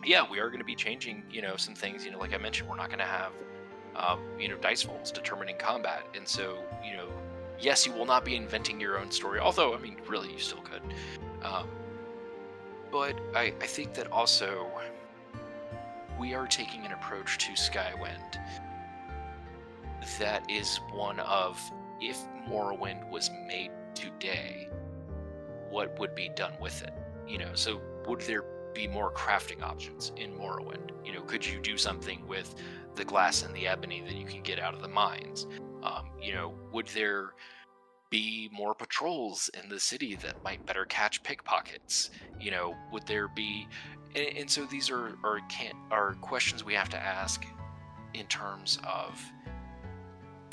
yeah, we are going to be changing some things. Like I mentioned, we're not going to have dice rolls determining combat, and so yes, you will not be inventing your own story, although I mean really you still could, but I think that also we are taking an approach to Skywind that is one of, if Morrowind was made today, what would be done with it? So would there be more crafting options in Morrowind? Could you do something with the glass and the ebony that you can get out of the mines? Would there be more patrols in the city that might better catch pickpockets? Would there be, and so these are questions we have to ask in terms of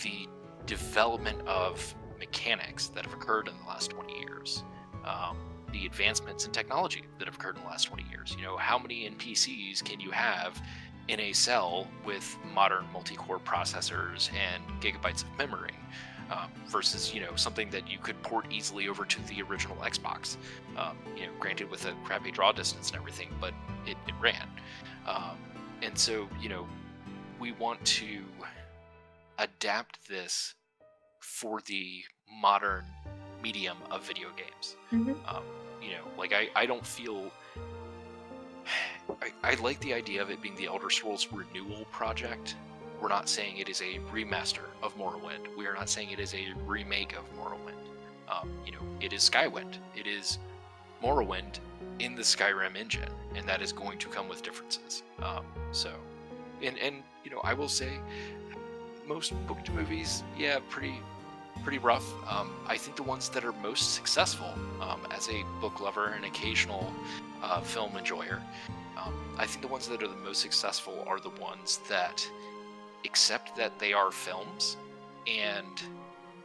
the development of mechanics that have occurred in the last 20 years. The advancements in technology that have occurred in the last 20 years. How many NPCs can you have in a cell with modern multi-core processors and gigabytes of memory, versus something that you could port easily over to the original Xbox, granted with a crappy draw distance and everything, but it ran. And so we want to adapt this for the modern medium of video games. Like I don't feel. I like the idea of it being the Elder Scrolls renewal project. We're not saying it is a remaster of Morrowind. We are not saying it is a remake of Morrowind. It is Skywind. It is Morrowind in the Skyrim engine, and that is going to come with differences. I will say, most booked movies, yeah, pretty rough. I think the ones that are most successful, as a book lover and occasional film enjoyer, I think the ones that are the most successful are the ones that accept that they are films and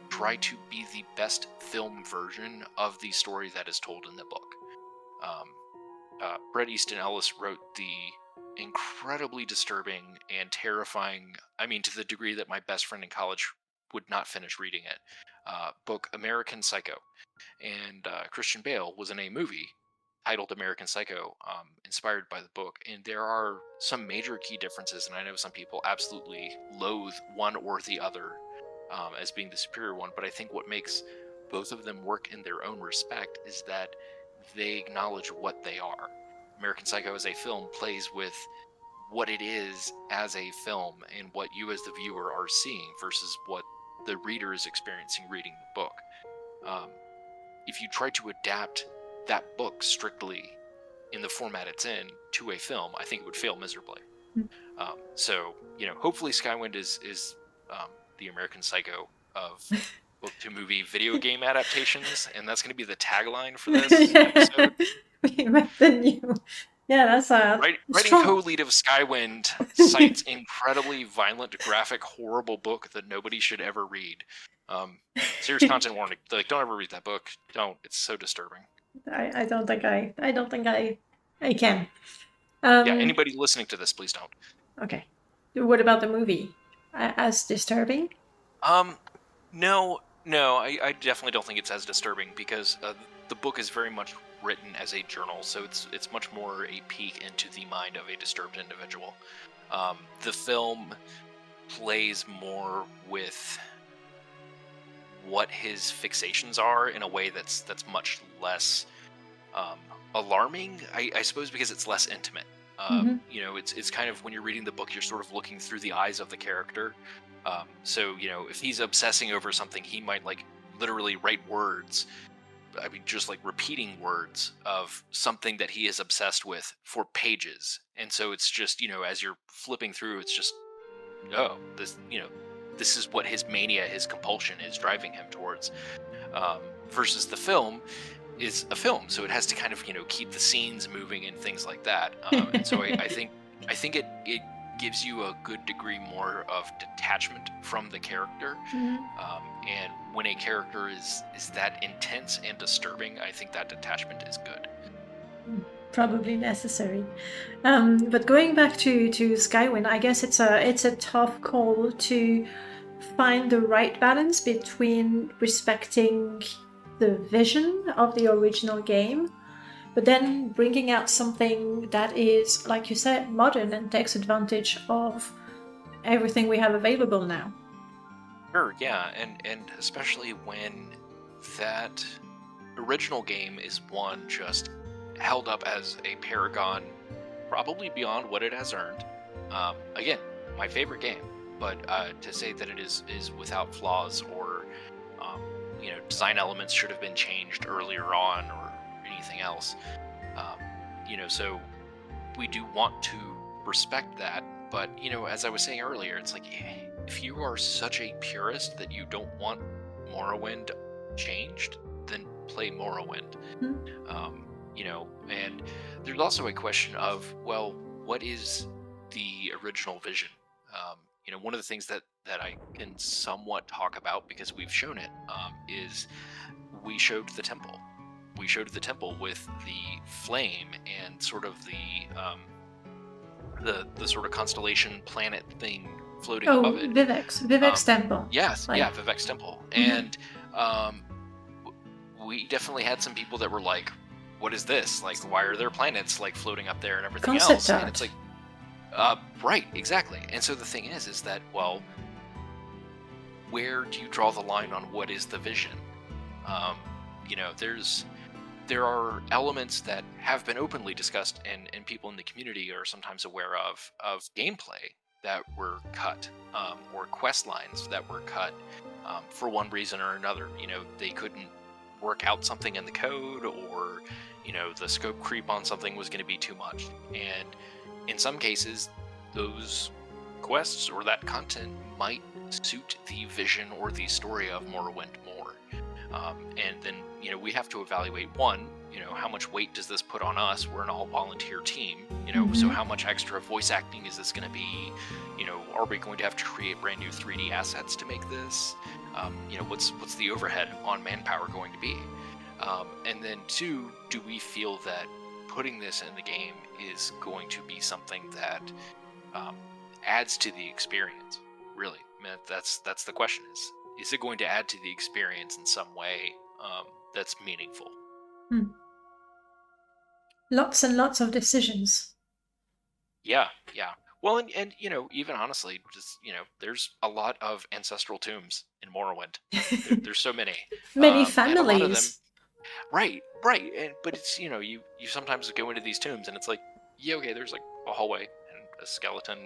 try to be the best film version of the story that is told in the book. Bret Easton Ellis wrote the incredibly disturbing and terrifying, to the degree that my best friend in college would not finish reading it, book American Psycho. And Christian Bale was in a movie titled American Psycho, inspired by the book. And there are some major key differences, and I know some people absolutely loathe one or the other as being the superior one, but I think what makes both of them work in their own respect is that they acknowledge what they are. American Psycho as a film plays with what it is as a film and what you as the viewer are seeing versus what the reader is experiencing reading the book. If you try to adapt that book strictly in the format it's in to a film, I think it would fail miserably. Hopefully Skywind is the American Psycho of book to movie video game adaptations, and that's going to be the tagline for this episode. That's writing co-lead of Skywind cites incredibly violent, graphic, horrible book that nobody should ever read. Serious content warning. Like, don't ever read that book. Don't. It's so disturbing. I don't think I can. Anybody listening to this, please don't. Okay. What about the movie? As disturbing? No, I definitely don't think it's as disturbing because the book is very much written as a journal, so it's much more a peek into the mind of a disturbed individual. The film plays more with what his fixations are in a way that's much less alarming, I suppose, because it's less intimate. It's kind of, when you're reading the book, you're sort of looking through the eyes of the character. If he's obsessing over something, he might literally write words. Just repeating words of something that he is obsessed with for pages. And so it's just, as you're flipping through, it's just, this is what his mania, his compulsion is driving him towards. Versus the film is a film, so it has to kind of, keep the scenes moving and things like that. And so I think it gives you a good degree more of detachment from the character. And when a character is that intense and disturbing, I think that detachment is good. Probably necessary. But going back to Skywind, I guess it's a tough call to find the right balance between respecting the vision of the original game, but then bringing out something that is, like you said, modern and takes advantage of everything we have available now. Sure, yeah, and especially when that original game is one just held up as a paragon, probably beyond what it has earned. Again, my favorite game, but to say that it is without flaws or design elements should have been changed earlier on or anything else. So we do want to respect that, but as I was saying earlier, it's like, if you are such a purist that you don't want Morrowind changed, then play Morrowind. And there's also a question of, well, what is the original vision? One of the things that I can somewhat talk about, because we've shown it, is we showed the temple. We showed the temple with the flame and sort of the sort of constellation planet thing floating above it. Vivek's temple. Yes, Vivek's temple. And we definitely had some people that were like, what is this? Like, why are there planets floating up there and everything else? And it's like, right, exactly. And so the thing is that, well, where do you draw the line on what is the vision? You know, there are elements that have been openly discussed and people in the community are sometimes aware of gameplay that were cut, or quest lines that were cut, for one reason or another. You know, they couldn't work out something in the code, or, you know, the scope creep on something was going to be too much. And in some cases, those quests or that content might suit the vision or the story of Morrowind more. And then, you know, we have to evaluate, one, you know, how much weight does this put on us? We're an all-volunteer team, you know, so how much extra voice acting is this going to be? You know, are we going to have to create brand new 3D assets to make this? You know, what's the overhead on manpower going to be? And then two, do we feel that putting this in the game is going to be something that adds to the experience? Really, I mean, that's the question: is it going to add to the experience in some way that's meaningful? Lots and lots of decisions. Yeah. Well, and you know, even honestly, just, you know, there's a lot of ancestral tombs in Morrowind. There's so many. Many And a lot of them, families. right. But it's, you know, you sometimes go into these tombs and it's like, yeah, okay, there's like a hallway and a skeleton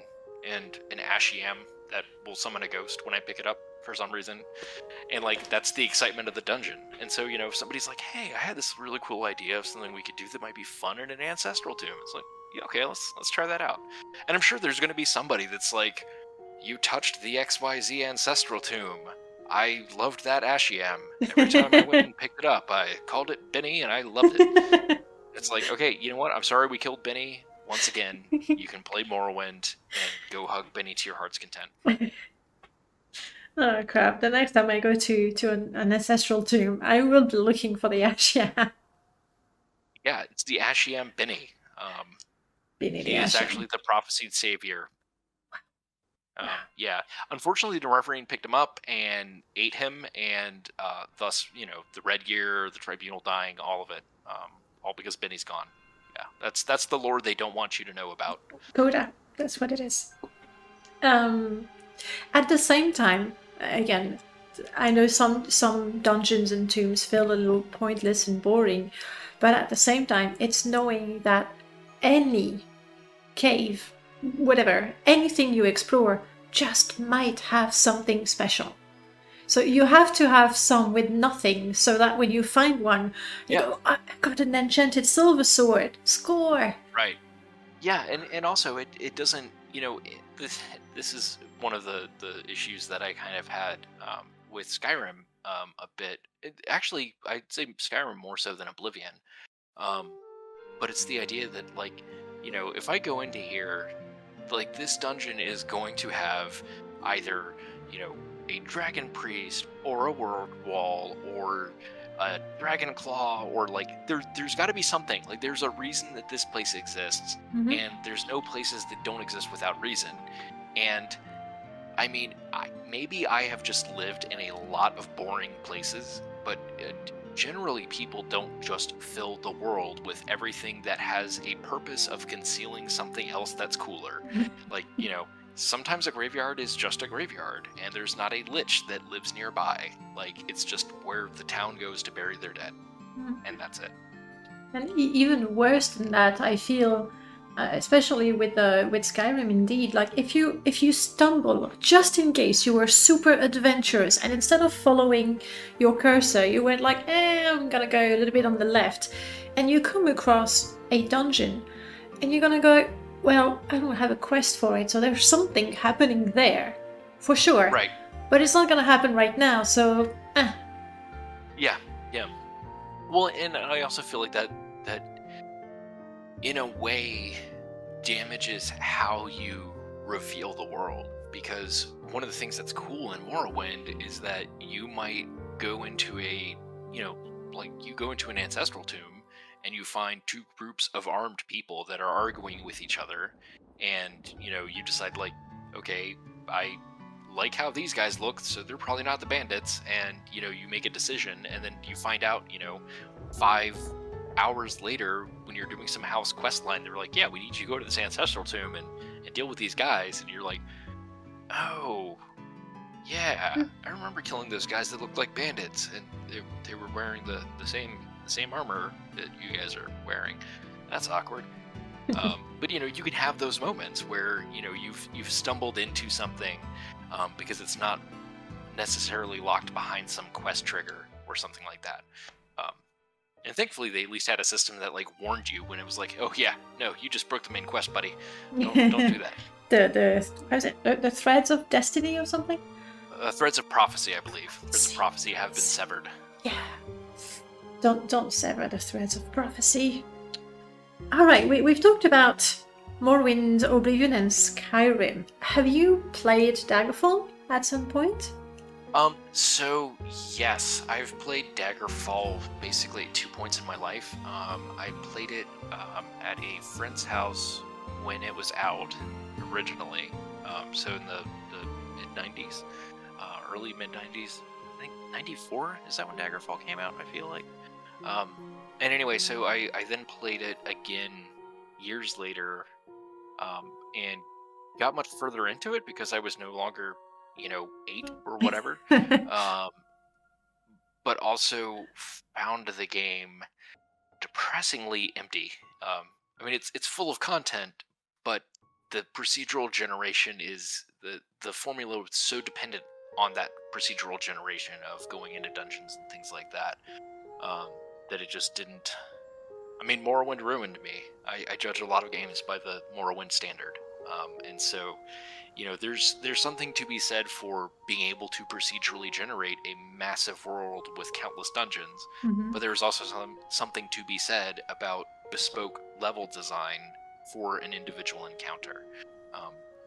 and an ashy yam that will summon a ghost when I pick it up for some reason. And like, that's the excitement of the dungeon. And so, you know, if somebody's like, hey, I had this really cool idea of something we could do that might be fun in an ancestral tomb, it's like, yeah, okay, let's try that out. And I'm sure there's going to be somebody that's like, you touched the XYZ ancestral tomb. I loved that ashiam. Every time I went and picked it up, I called it Benny, and I loved it. It's like, okay, you know what? I'm sorry we killed Benny. Once again, you can play Morrowind and go hug Benny to your heart's content. Oh crap! The next time I go to an ancestral tomb, I will be looking for the Ashia. Yeah, it's the ashiam Benny. He is actually the prophesied savior. Yeah. Unfortunately, the Reverend picked him up and ate him, and thus, you know, the Red Gear, the Tribunal dying, all of it, all because Benny's gone. Yeah, that's the lore they don't want you to know about. Coda, that's what it is. At the same time, again, I know some dungeons and tombs feel a little pointless and boring, but at the same time, it's knowing that any cave, whatever, anything you explore just might have something special. So you have to have some with nothing, so that when you find one, you go, I got an enchanted silver sword. Score! Right. Yeah, and also it doesn't, you know, this is one of the issues that I kind of had with Skyrim a bit. Actually, I'd say Skyrim more so than Oblivion. But it's the idea that, like, you know, if I go into here, like, this dungeon is going to have either, you know, a dragon priest or a world wall or a dragon claw, or like there's got to be something. Like, there's a reason that this place exists, and there's no places that don't exist without reason. And I mean, maybe I have just lived in a lot of boring places, but generally people don't just fill the world with everything that has a purpose of concealing something else that's cooler. Like, you know, sometimes a graveyard is just a graveyard, and there's not a lich that lives nearby. Like, it's just where the town goes to bury their dead, and that's it. And even worse than that, I feel, especially with Skyrim, indeed, like if you stumble, just in case you were super adventurous, and instead of following your cursor, you went like, I'm gonna go a little bit on the left, and you come across a dungeon, and you're gonna go, well, I don't have a quest for it, so there's something happening there, for sure. Right. But it's not gonna happen right now, so. Yeah. Well, and I also feel like that in a way damages how you reveal the world, because one of the things that's cool in Morrowind is that you might go into you go into an ancestral tomb and you find two groups of armed people that are arguing with each other, and, you know, you decide, like, okay, I like how these guys look, so they're probably not the bandits, and, you know, you make a decision, and then you find out, you know, 5 hours later, when you're doing some house quest line, they're like, yeah, we need you to go to this ancestral tomb and deal with these guys, and you're like, oh, Yeah, I remember killing those guys that looked like bandits, and they were wearing the same armor that you guys are wearing. That's awkward. But you can have those moments where you've stumbled into something because it's not necessarily locked behind some quest trigger or something like that. Um, and thankfully, they at least had a system that like warned you when it was like, oh yeah, no, you just broke the main quest, buddy. Don't do that. How is it? The threads of destiny or something? Threads of prophecy, I believe. Threads of prophecy have been severed. Yeah. Don't sever the threads of prophecy. All right, we've talked about Morrowind, Oblivion, and Skyrim. Have you played Daggerfall at some point? So yes, I've played Daggerfall basically at 2 points in my life. I played it at a friend's house when it was out originally. So in the mid-90s, early mid-90s. I think 94 is that when Daggerfall came out, I feel like. And anyway, so I then played it again years later, and got much further into it because I was no longer 8 or whatever. But also found the game depressingly empty. I mean, it's full of content, but the procedural generation is the formula was so dependent on that procedural generation of going into dungeons and things like that, that it just didn't. I mean, Morrowind ruined me. I judge a lot of games by the Morrowind standard, and so there's something to be said for being able to procedurally generate a massive world with countless dungeons, but there's also something to be said about bespoke level design for an individual encounter,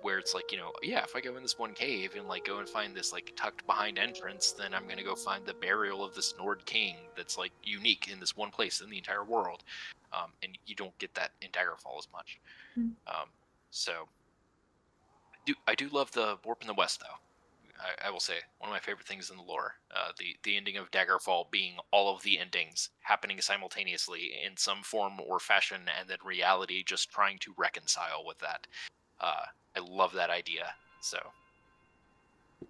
where it's like, yeah, if I go in this one cave and like go and find this like tucked behind entrance, then I'm going to go find the burial of this Nord king that's like unique in this one place in the entire world, and you don't get that in Daggerfall as much. So I do love the Warp in the West, though. I will say one of my favorite things in the lore, the ending of Daggerfall being all of the endings happening simultaneously in some form or fashion, and then reality just trying to reconcile with that. I love that idea. So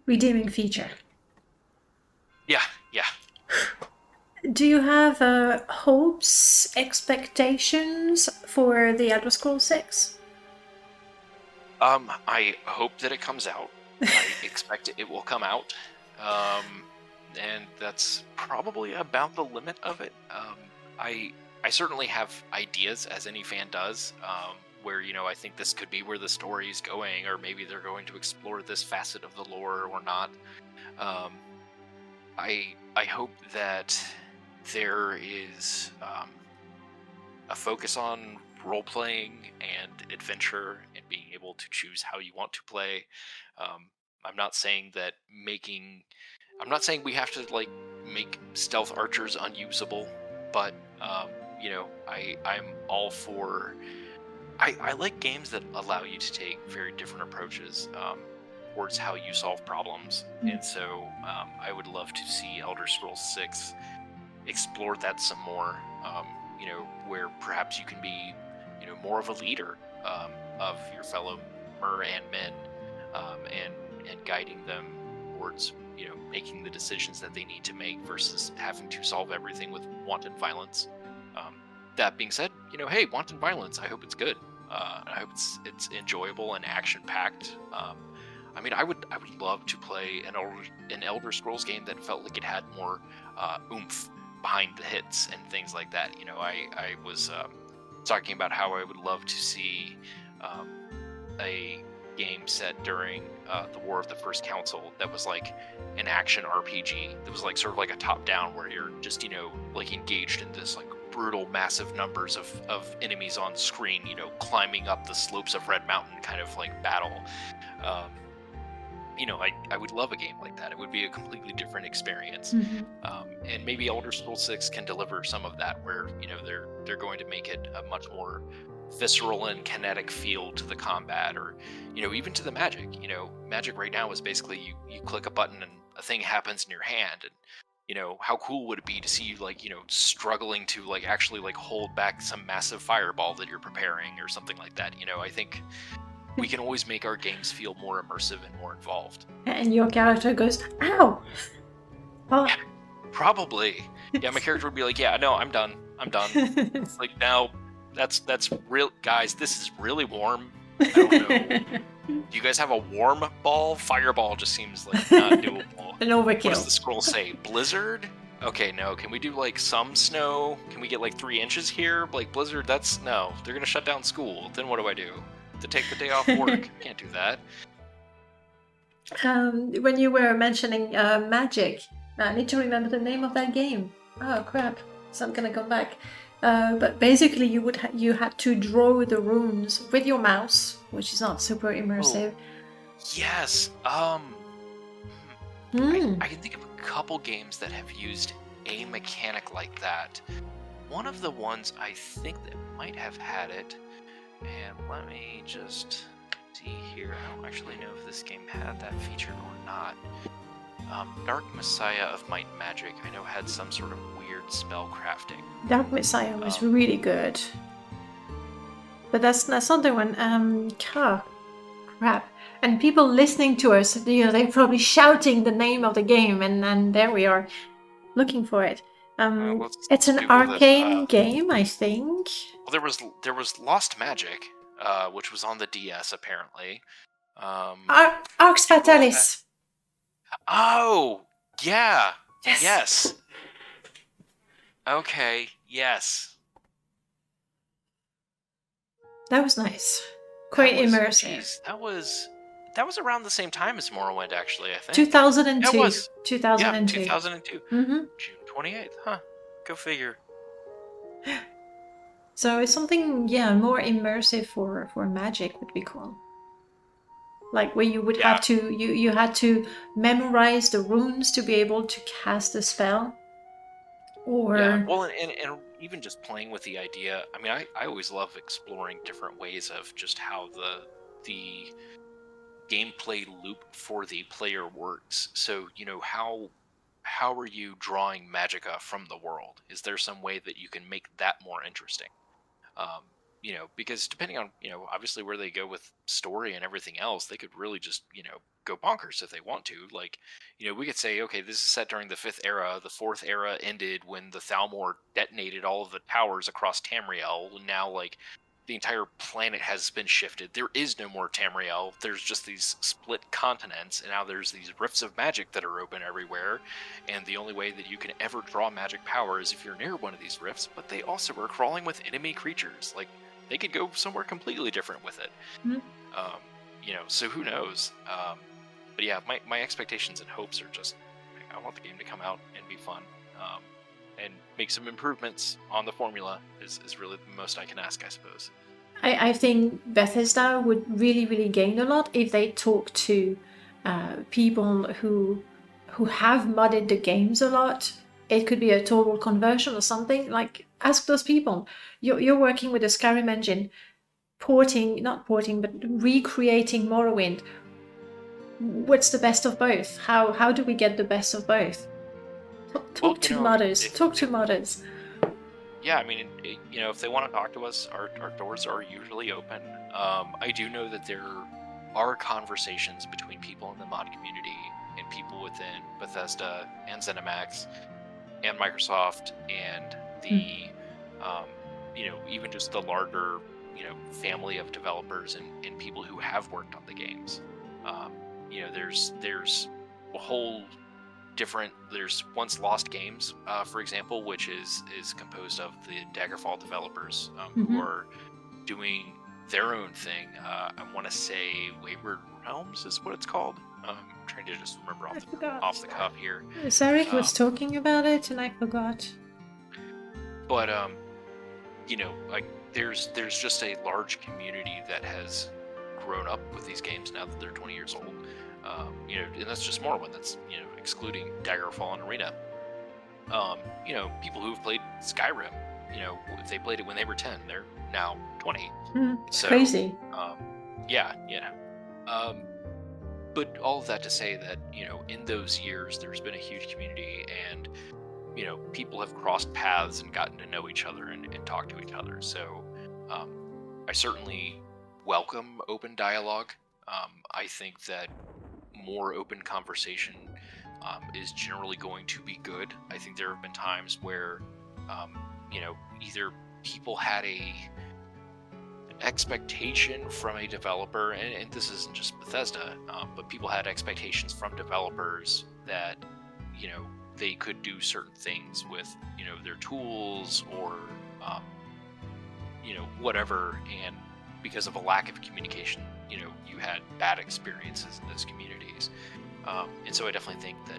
Redeeming feature. Yeah. Do you have hopes, expectations for the Elder Scrolls 6? I hope that it comes out. I expect it will come out. And that's probably about the limit of it. I certainly have ideas, as any fan does, where I think this could be where the story is going, or maybe they're going to explore this facet of the lore or not. I hope that there is a focus on role-playing and adventure and being able to choose how you want to play. I'm not saying we have to like make stealth archers unusable, but I'm all for. I like games that allow you to take very different approaches towards how you solve problems, and so I would love to see Elder Scrolls 6 explore that some more. Where perhaps you can be, more of a leader of your fellow mer and men, and guiding them towards, making the decisions that they need to make versus having to solve everything with wanton violence. That being said, hey, wanton violence, I hope it's good. I hope it's enjoyable and action packed. I mean, I would love to play an Elder Scrolls game that felt like it had more oomph behind the hits and things like that. I was talking about how I would love to see a game set during the War of the First Council that was like an action RPG that was like sort of like a top-down where you're just like engaged in this like brutal massive numbers of enemies on screen, climbing up the slopes of Red Mountain kind of like battle. I would love a game like that. It would be a completely different experience. And maybe Elder Scrolls 6 can deliver some of that, where they're going to make it a much more visceral and kinetic feel to the combat, or even to the magic. Magic right now is basically you click a button and a thing happens in your hand, and how cool would it be to see you like struggling to like actually like hold back some massive fireball that you're preparing or something like that. I think we can always make our games feel more immersive and more involved. And your character goes, ow! Oh. Yeah, probably. Yeah, my character would be like, yeah, no, I'm done. It's like, now, that's real. Guys, this is really warm. I don't know. Do you guys have a warm ball? Fireball just seems like not doable. An overkill. What does the scroll say? Blizzard? Okay, no. Can we do like some snow? Can we get like 3 inches here? Like blizzard, that's no. They're gonna shut down school. Then what do I do? To take the day off work? Can't do that. When you were mentioning magic, I need to remember the name of that game. Oh crap! It's not gonna come back. But basically, you had to draw the runes with your mouse, which is not super immersive. Oh, yes. I can think of a couple games that have used a mechanic like that. One of the ones I think that might have had it, and let me just see here. I don't actually know if this game had that feature or not. Dark Messiah of Might and Magic, I know, had some sort of weird spell crafting. Dark Messiah was really good. But that's not the one. Crap. And people listening to us, they're probably shouting the name of the game, and there we are, looking for it. It's an arcane game, I think. Well, there was Lost Magic, which was on the DS apparently. Arx Fatalis. Oh, yeah. Yes. Yes. Okay, yes. That was nice. Quite immersive. Geez, that was around the same time as Morrowind, actually, I think. 2002. That was. 2002. Yeah, 2002. Mm-hmm. June 28th, huh? Go figure. So it's something, more immersive for magic would be cool. Like where you would have to, you had to memorize the runes to be able to cast a spell. Or... Yeah, well, and even just playing with the idea, I mean, I always love exploring different ways of just how the gameplay loop for the player works. So, how are you drawing magicka from the world? Is there some way that you can make that more interesting? Because depending on, obviously where they go with story and everything else, they could really just, go bonkers if they want to. Like, we could say, okay, this is set during the 5th era. The 4th era ended when the Thalmor detonated all of the towers across Tamriel. And now, like, the entire planet has been shifted. There is no more Tamriel. There's just these split continents, and now there's these rifts of magic that are open everywhere. And the only way that you can ever draw magic power is if you're near one of these rifts, but they also are crawling with enemy creatures. Like, they could go somewhere completely different with it. Mm-hmm. So who knows? But yeah, my expectations and hopes are just, I want the game to come out and be fun. And make some improvements on the formula is really the most I can ask, I suppose. I think Bethesda would really, really gain a lot if they talk to people who have modded the games a lot. It could be a total conversion or something. Like, ask those people. You're working with the Skyrim engine, recreating Morrowind. What's the best of both? How do we get the best of both? Talk to modders. Yeah, I mean, if they want to talk to us, our doors are usually open. I do know that there are conversations between people in the mod community and people within Bethesda and ZeniMax and Microsoft and the, even just the larger, family of developers and people who have worked on the games. There's a whole different, there's Once Lost Games, for example, which is composed of the Daggerfall developers who are doing their own thing. I want to say Wayward Realms is what it's called. I'm trying to just remember off the cuff here. Zarek was talking about it and I forgot. But there's just a large community that has grown up with these games now that they're 20 years old. And that's just Morrowind. That's, excluding Daggerfall and Arena. People who've played Skyrim, if they played it when they were 10, they're now 20. So crazy. But all of that to say that, in those years, there's been a huge community and, people have crossed paths and gotten to know each other and talk to each other. So I certainly welcome open dialogue. I think that more open conversation is generally going to be good. I think there have been times where, either people had a expectation from a developer, and this isn't just Bethesda, but people had expectations from developers that, they could do certain things with, their tools or, whatever, and because of a lack of communication, you had bad experiences in those communities. And so I definitely think that,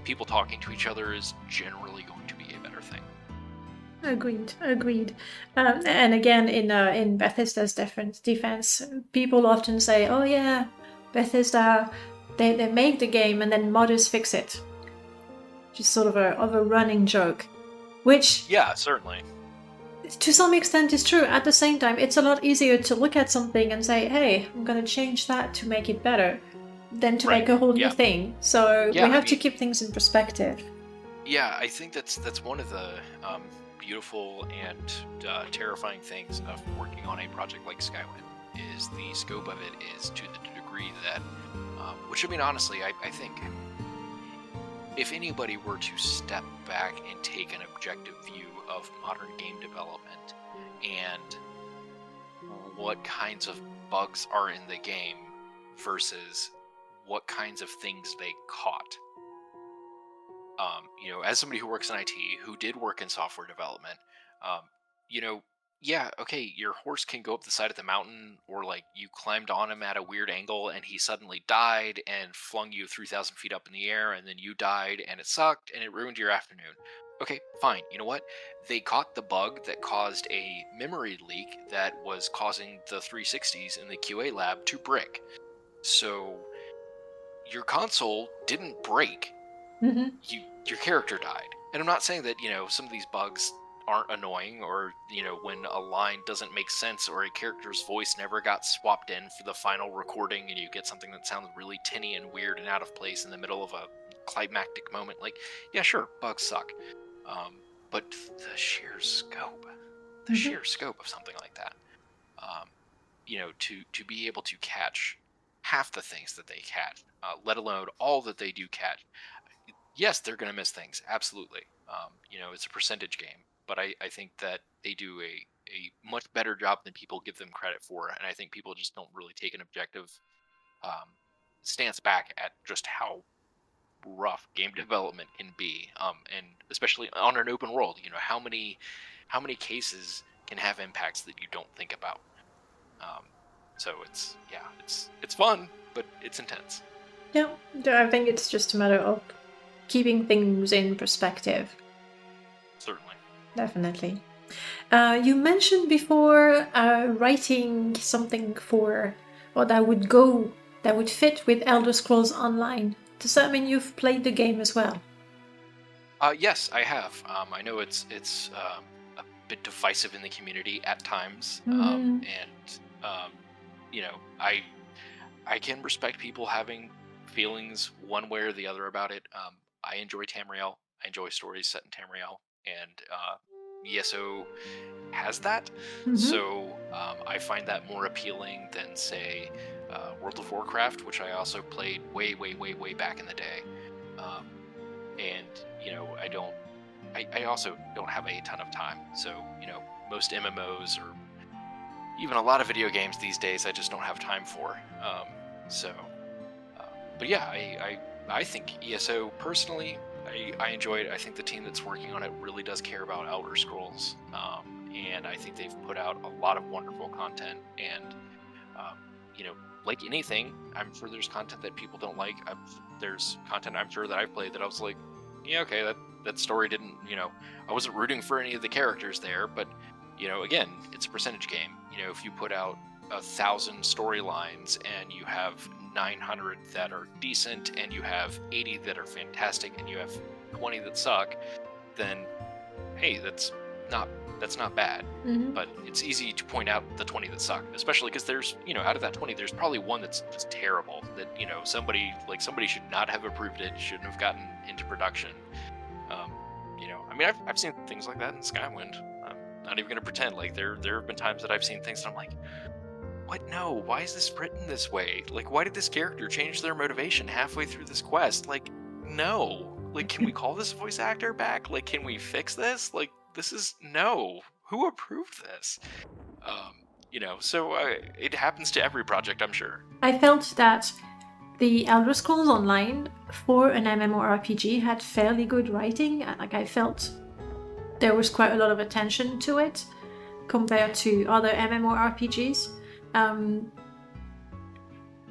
people talking to each other is generally going to be a better thing. Agreed. And again, in Bethesda's defense, people often say, "Oh yeah, Bethesda, they make the game and then modders fix it." Just sort of a running joke, which Yeah, certainly. to some extent is true. At the same time, it's a lot easier to look at something and say, "Hey, I'm gonna change that to make it better," than to make a whole new thing. So we have to keep things in perspective. Yeah, I think that's one of the beautiful and terrifying things of working on a project like Skywind is the scope of it is to the degree that, which I mean, honestly, I think if anybody were to step back and take an objective view of modern game development and what kinds of bugs are in the game versus what kinds of things they caught. As somebody who works in IT, who did work in software development, yeah, okay, your horse can go up the side of the mountain, or like you climbed on him at a weird angle and he suddenly died and flung you 3,000 feet up in the air, and then you died and it sucked and it ruined your afternoon. Okay, fine. You know what? They caught the bug that caused a memory leak that was causing the 360s in the QA lab to brick. So your console didn't break. Mm-hmm. Your character died. And I'm not saying that, some of these bugs aren't annoying, or, when a line doesn't make sense or a character's voice never got swapped in for the final recording and you get something that sounds really tinny and weird and out of place in the middle of a climactic moment. Like, yeah, sure, bugs suck. But the sheer scope of something like that, to be able to catch half the things that they catch, let alone all that they do catch. Yes, they're going to miss things. Absolutely. It's a percentage game, but I think that they do a much better job than people give them credit for. And I think people just don't really take an objective stance back at just how rough game development can be. And especially on an open world, how many cases can have impacts that you don't think about. So it's fun, but it's intense. Yeah, I think it's just a matter of keeping things in perspective. Certainly. Definitely. You mentioned before writing something that would fit with Elder Scrolls Online. Does that mean you've played the game as well? Yes, I have. I know it's a bit divisive in the community at times, and I can respect people having feelings one way or the other about it. I enjoy Tamriel. I enjoy stories set in Tamriel, and ESO has that. Mm-hmm. So I find that more appealing than, say, World of Warcraft, which I also played way back in the day. And I also don't have a ton of time. So most MMOs or even a lot of video games these days, I just don't have time for. But yeah, I think ESO personally, I enjoy it. I think the team that's working on it really does care about Elder Scrolls, and I think they've put out a lot of wonderful content. And like anything, I'm sure there's content that people don't like. There's content I'm sure that I've played that I was like, yeah, okay, that story didn't, I wasn't rooting for any of the characters there. But again, it's a percentage game. If you put out 1,000 storylines and you have 900 that are decent and you have 80 that are fantastic and you have 20 that suck, then hey, that's not bad. Mm-hmm. But it's easy to point out the 20 that suck, especially because there's out of that 20 there's probably one that's just terrible, that somebody should not have approved it, shouldn't have gotten into production. I mean, I've seen things like that in Skywind. I'm not even gonna pretend. Like there have been times that I've seen things and I'm like, what? No, why is this written this way? Like, why did this character change their motivation halfway through this quest? Like, no. Like, can we call this voice actor back? Like, can we fix this? Like, this is no. Who approved this? So it happens to every project, I'm sure. I felt that the Elder Scrolls Online for an MMORPG had fairly good writing. Like, I felt there was quite a lot of attention to it compared to other MMORPGs.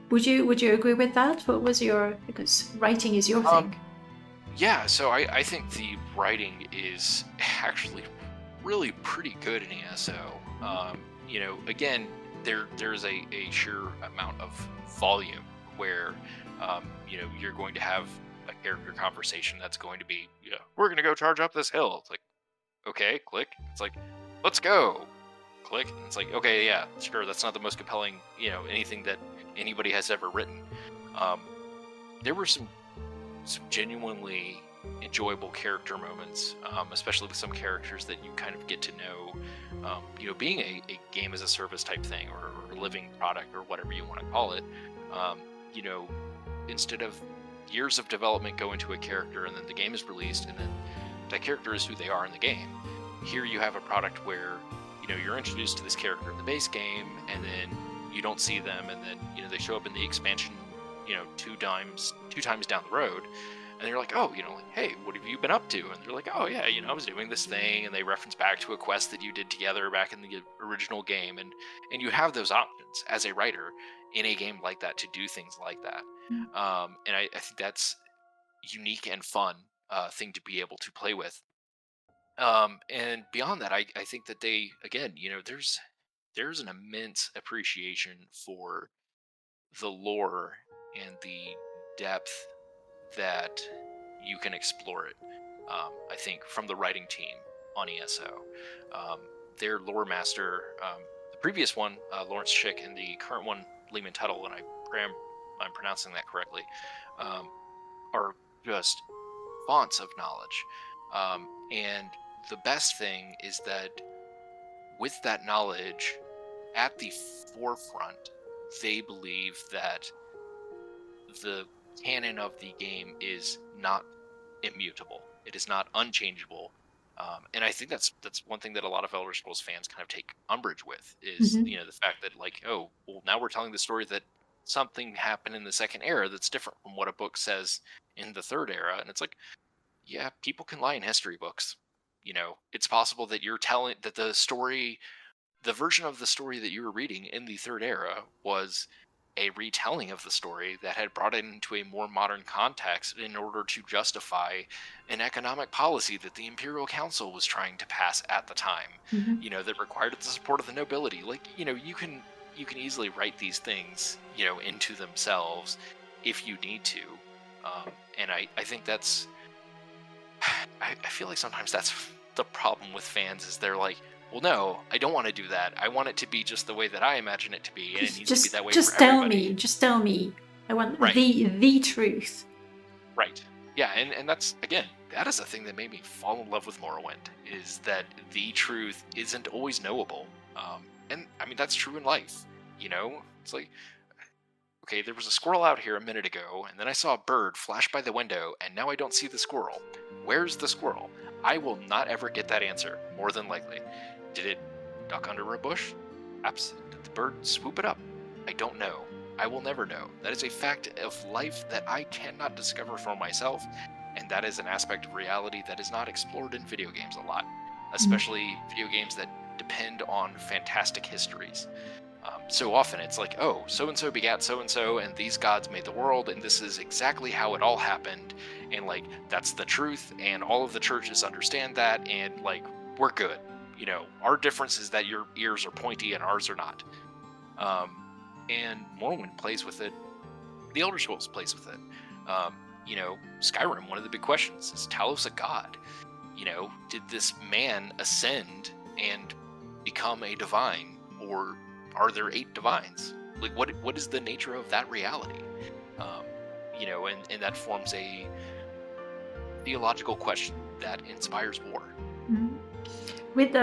Would you agree with that? What was because writing is your thing? Yeah, so I think the writing is actually really pretty good in ESO. Again, there's a sheer amount of volume where you're going to have a character conversation that's going to be, we're going to go charge up this hill. It's like, okay, click. It's like, let's go. Click. And it's like, okay, yeah, sure, that's not the most compelling, anything that anybody has ever written. There were some genuinely enjoyable character moments, especially with some characters that you kind of get to know, being a game as a service type thing or a living product or whatever you want to call it. Instead of years of development go into a character and then the game is released and then that character is who they are in the game. Here you have a product where you're introduced to this character in the base game and then you don't see them and then they show up in the expansion two times down the road and you're like, oh, hey, what have you been up to? And they're like, oh yeah, I was doing this thing, and they reference back to a quest that you did together back in the original game, and you have those options as a writer in a game like that to do things like that. And I think that's unique and fun thing to be able to play with. And beyond that, I think that they, again, there's an immense appreciation for the lore and the depth that you can explore it. I think from the writing team on ESO, their lore master, the previous one, Lawrence Schick, and the current one, Lehman Tuttle, and I'm pronouncing that correctly, are just fonts of knowledge. And the best thing is that with that knowledge at the forefront, they believe that the canon of the game is not immutable. It is not unchangeable. And I think that's one thing that a lot of Elder Scrolls fans kind of take umbrage with is, the fact that like, oh, well, now we're telling the story that something happened in the second era that's different from what a book says in the third era. And it's like, yeah, people can lie in history books. It's possible that you're telling that the version of the story that you were reading in the third era was a retelling of the story that had brought it into a more modern context in order to justify an economic policy that the Imperial Council was trying to pass at the time, that required the support of the nobility. Like, you can easily write these things, into themselves if you need to. And I think that's, I feel like sometimes that's the problem with fans is they're like, well, no, I don't want to do that. I want it to be just the way that I imagine it to be, and it needs to be that way for everybody. Just tell me. I want right. the truth. Right. Yeah, and that's, again, that is a thing that made me fall in love with Morrowind, is that the truth isn't always knowable. And, I mean, that's true in life, It's like, okay, there was a squirrel out here a minute ago, and then I saw a bird flash by the window, and now I don't see the squirrel. Where's the squirrel? I will not ever get that answer, more than likely. Did it duck under a bush? Absolutely. Did the bird swoop it up? I don't know. I will never know. That is a fact of life that I cannot discover for myself, and that is an aspect of reality that is not explored in video games a lot, especially video games that depend on fantastic histories. So often it's like, oh, so-and-so begat so-and-so, and these gods made the world, and this is exactly how it all happened, and, like, that's the truth, and all of the churches understand that, and, like, we're good. Our difference is that your ears are pointy and ours are not. And Morrowind plays with it. The Elder Scrolls plays with it. Skyrim, one of the big questions, is Talos a god? Did this man ascend and become a divine, or are there 8 divines? Like, what is the nature of that reality? And that forms a theological question that inspires war. With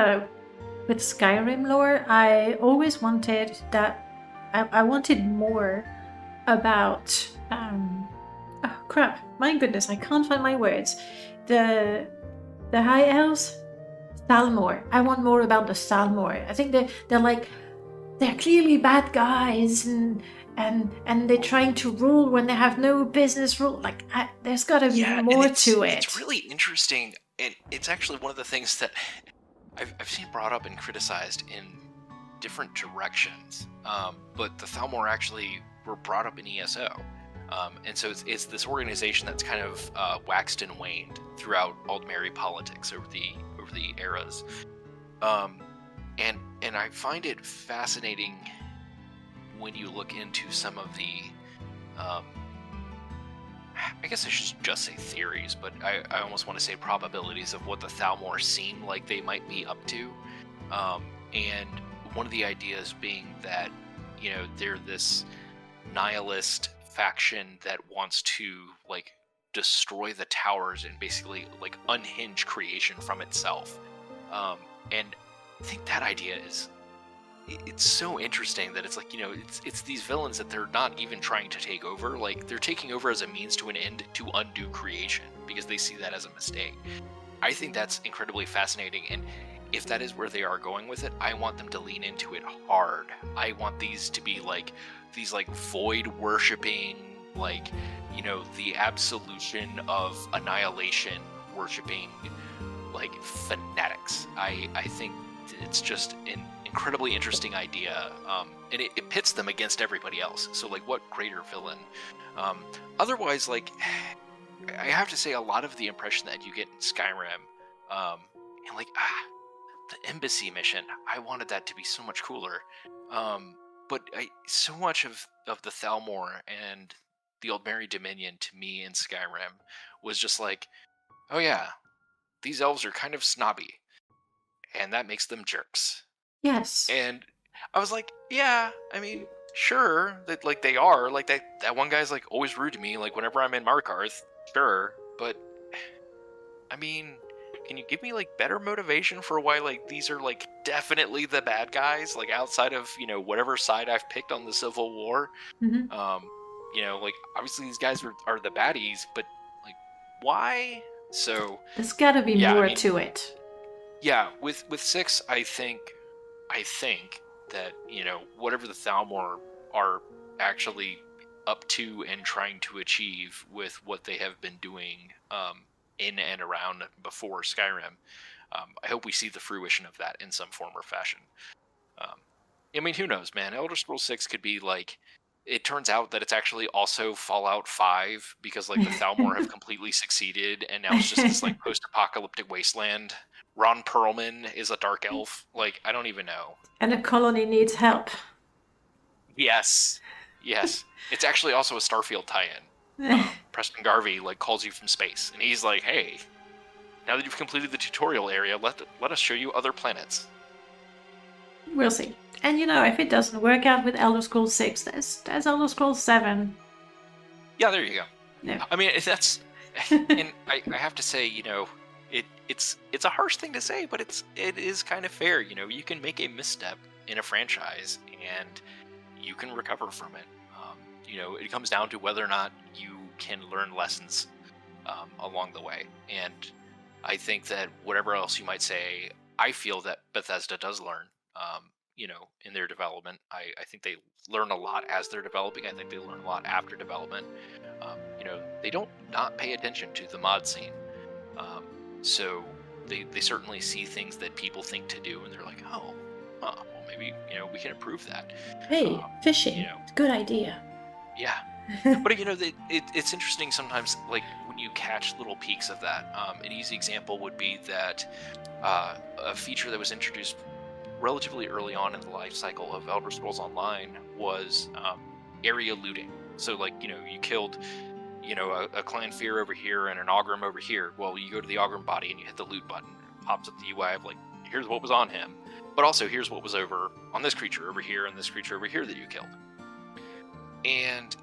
Skyrim lore, I always wanted that I wanted more about oh crap, my goodness, I can't find my words. The high elves, Thalmor. I want more about the Thalmor. I think they're clearly bad guys, and they're trying to rule when they have no business rule. Like there's got to be more to it. It's really interesting, and it's actually one of the things that I've seen brought up and criticized in different directions. But the Thalmor actually were brought up in ESO. And so it's this organization that's kind of waxed and waned throughout Aldmeri politics over the eras. And I find it fascinating when you look into some of the I guess I should just say theories, but I almost want to say probabilities of what the Thalmor seem like they might be up to. And one of the ideas being that, they're this nihilist faction that wants to, like, destroy the towers and basically, like, unhinge creation from itself. And I think that idea it's so interesting that it's like, it's these villains that they're not even trying to take over. Like, they're taking over as a means to an end to undo creation because they see that as a mistake. I think that's incredibly fascinating, and if that is where they are going with it, I want them to lean into it hard. I want these to be like these like void worshipping, like, the absolution of annihilation worshipping, like, fanatics. I think it's just an incredibly interesting idea, and it pits them against everybody else. So, like, what greater villain? Otherwise, like, I have to say, a lot of the impression that you get in Skyrim, and like, the embassy mission, I wanted that to be so much cooler. But so much of the Thalmor and the Aldmeri Dominion to me in Skyrim was just like, oh yeah, these elves are kind of snobby, and that makes them jerks. Yes. And I was like, yeah, I mean, sure, that, like, they are, like, that one guy's, like, always rude to me, like, whenever I'm in Markarth, sure, but, I mean, can you give me, like, better motivation for why, like, these are, like, definitely the bad guys, like, outside of, whatever side I've picked on the Civil War? Mm-hmm. Like, obviously these guys are the baddies, but, like, why? So there's got to be more to it. Yeah, with 6, I think that, whatever the Thalmor are actually up to and trying to achieve with what they have been doing in and around before Skyrim, I hope we see the fruition of that in some form or fashion. I mean, who knows, man? Elder Scrolls 6 could be like, it turns out that it's actually also Fallout 5 because, like, the Thalmor have completely succeeded, and now it's just this, like, post-apocalyptic wasteland. Ron Perlman is a dark elf. Like, I don't even know. And the colony needs help. Yes. It's actually also a Starfield tie-in. Preston Garvey, like, calls you from space, and he's like, hey, now that you've completed the tutorial area, let us show you other planets. We'll see. And if it doesn't work out with Elder Scrolls 6, there's Elder Scrolls 7. Yeah, there you go. Yeah. I mean, that's, and I have to say, it's a harsh thing to say, but it is kind of fair. You can make a misstep in a franchise, and you can recover from it. It comes down to whether or not you can learn lessons along the way. And I think that whatever else you might say, I feel that Bethesda does learn. In their development, I think they learn a lot as they're developing. I think they learn a lot after development. They don't not pay attention to the mod scene. So they certainly see things that people think to do, and they're like, oh, well, maybe, we can improve that. Hey, fishing. Good idea. Yeah. But, it's interesting sometimes, like, when you catch little peaks of that. An easy example would be that a feature that was introduced relatively early on in the life cycle of Elder Scrolls Online was area looting. So, like, you killed, a clan fear over here and an Ogrim over here. Well, you go to the Ogrim body and you hit the loot button. It pops up the UI of, like, here's what was on him, but also here's what was over on this creature over here and this creature over here that you killed. And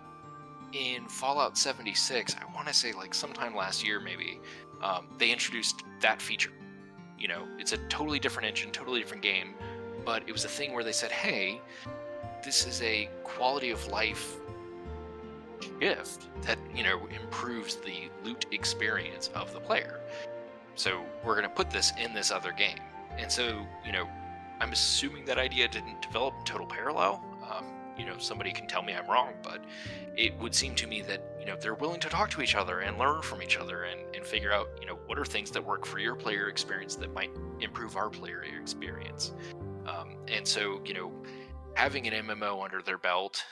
in Fallout 76, I want to say, like, sometime last year maybe, they introduced that feature. It's a totally different engine, totally different game, but it was a thing where they said, hey, this is a quality of life shift that, improves the loot experience of the player. So we're going to put this in this other game. And so, I'm assuming that idea didn't develop in total parallel. Somebody can tell me I'm wrong, but it would seem to me that, they're willing to talk to each other and learn from each other and figure out, what are things that work for your player experience that might improve our player experience. And so, having an MMO under their belt,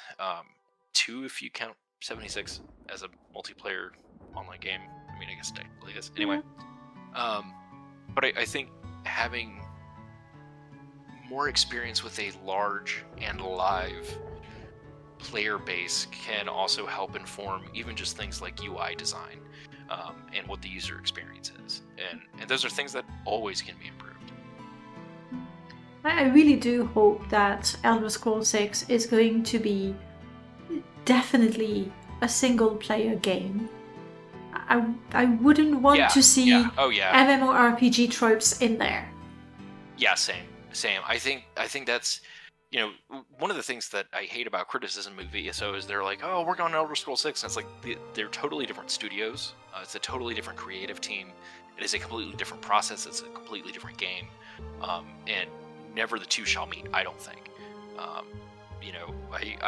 2 if you count 76 as a multiplayer online game. I mean, I guess technically is. Anyway, but I think having more experience with a large and live player base can also help inform even just things like UI design and what the user experience is. And those are things that always can be improved. I really do hope that Elder Scrolls 6 is going to be definitely a single player game. I wouldn't want to see MMORPG tropes in there. Yeah, same. I think that's, one of the things that I hate about criticism of ESO is they're like, oh, we're on Elder Scrolls 6. And it's like, they're totally different studios. It's a totally different creative team. It is a completely different process. It's a completely different game. And never the two shall meet, I don't think.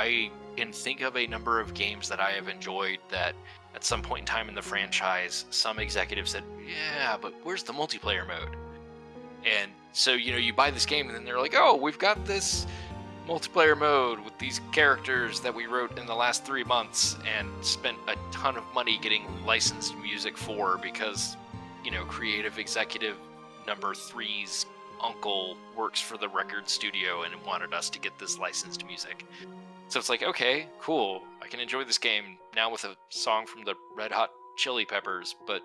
I can think of a number of games that I have enjoyed that at some point in time in the franchise, some executive said, yeah, but where's the multiplayer mode? And so, you buy this game and then they're like, oh, we've got this multiplayer mode with these characters that we wrote in the last 3 months and spent a ton of money getting licensed music for because, creative executive number 3's uncle works for the record studio and wanted us to get this licensed music. So it's like, okay, cool. I can enjoy this game now with a song from the Red Hot Chili Peppers, but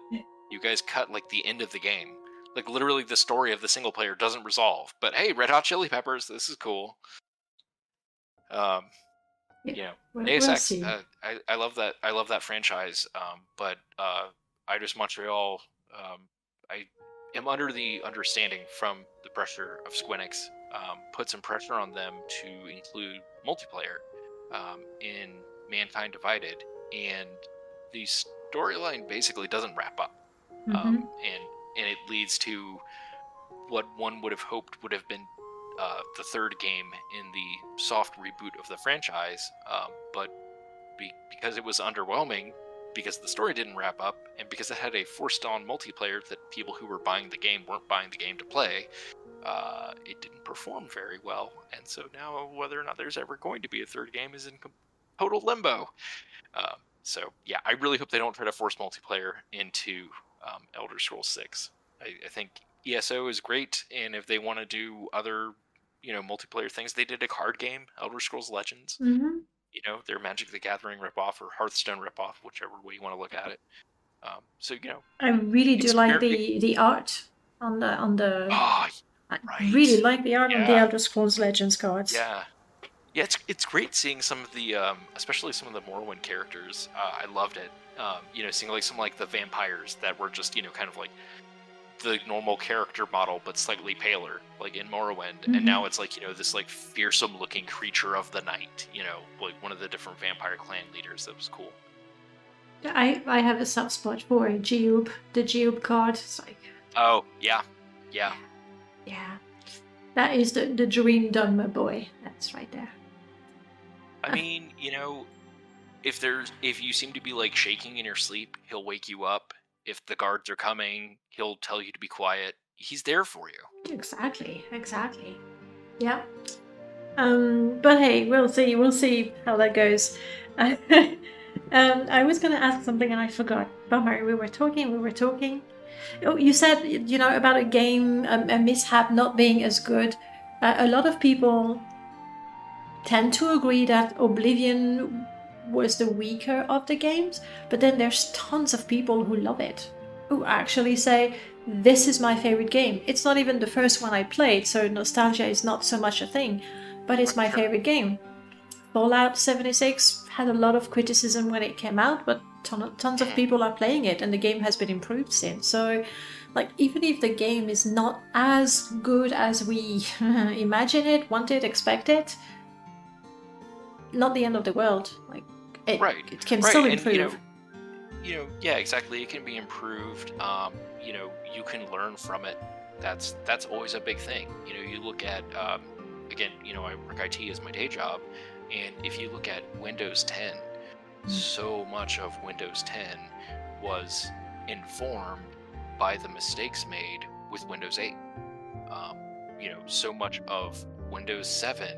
you guys cut like the end of the game. Like literally the story of the single player doesn't resolve. But hey, Red Hot Chili Peppers, this is cool. Deus Ex, I love that. I love that franchise. But Eidos Montreal, I am under the understanding from the pressure of Squenix, put some pressure on them to include multiplayer in Mankind Divided, and the storyline basically doesn't wrap up, and it leads to what one would have hoped would have been the third game in the soft reboot of the franchise, but because it was underwhelming, because the story didn't wrap up, and because it had a forced-on multiplayer that people who were buying the game weren't buying the game to play, it didn't perform very well. And so now whether or not there's ever going to be a third game is in total limbo. So yeah, I really hope they don't try to force multiplayer into Elder Scrolls 6. I think ESO is great, and if they want to do other, multiplayer things, they did a card game, Elder Scrolls Legends. Their Magic the Gathering ripoff or Hearthstone ripoff, whichever way you want to look at it. I really do like the art on the. Oh, I right. really like the art on the Elder Scrolls Legends cards. Yeah, it's great seeing some of the, especially some of the Morrowind characters. I loved it. Seeing like some like the vampires that were just kind of like the normal character model but slightly paler, like in Morrowind, and now it's like this like fearsome looking creature of the night, like one of the different vampire clan leaders. That was cool. I have a soft spot for Geob, the Geob card. It's like, oh yeah. That is the dream done, my boy. That's right there. I mean, if you seem to be like shaking in your sleep, he'll wake you up. If the guards are coming, he'll tell you to be quiet. He's there for you. Exactly. Yeah. But hey, we'll see how that goes. I was going to ask something and I forgot. Bummer, we were talking. Oh, you said, about a game, a mishap not being as good. A lot of people tend to agree that Oblivion was the weaker of the games, but then there's tons of people who love it, who actually say, this is my favorite game. It's not even the first one I played, so nostalgia is not so much a thing, but it's my favorite game. Fallout 76 had a lot of criticism when it came out, but tons of people are playing it, and the game has been improved since. So, like, even if the game is not as good as we imagine it, want it, expect it, not the end of the world. Like Right, it can right, still and improve. yeah, exactly. It can be improved. You can learn from it. That's always a big thing. You look at again, I work IT as my day job, and if you look at Windows 10, so much of Windows 10 was informed by the mistakes made with Windows 8. Um, so much of Windows 7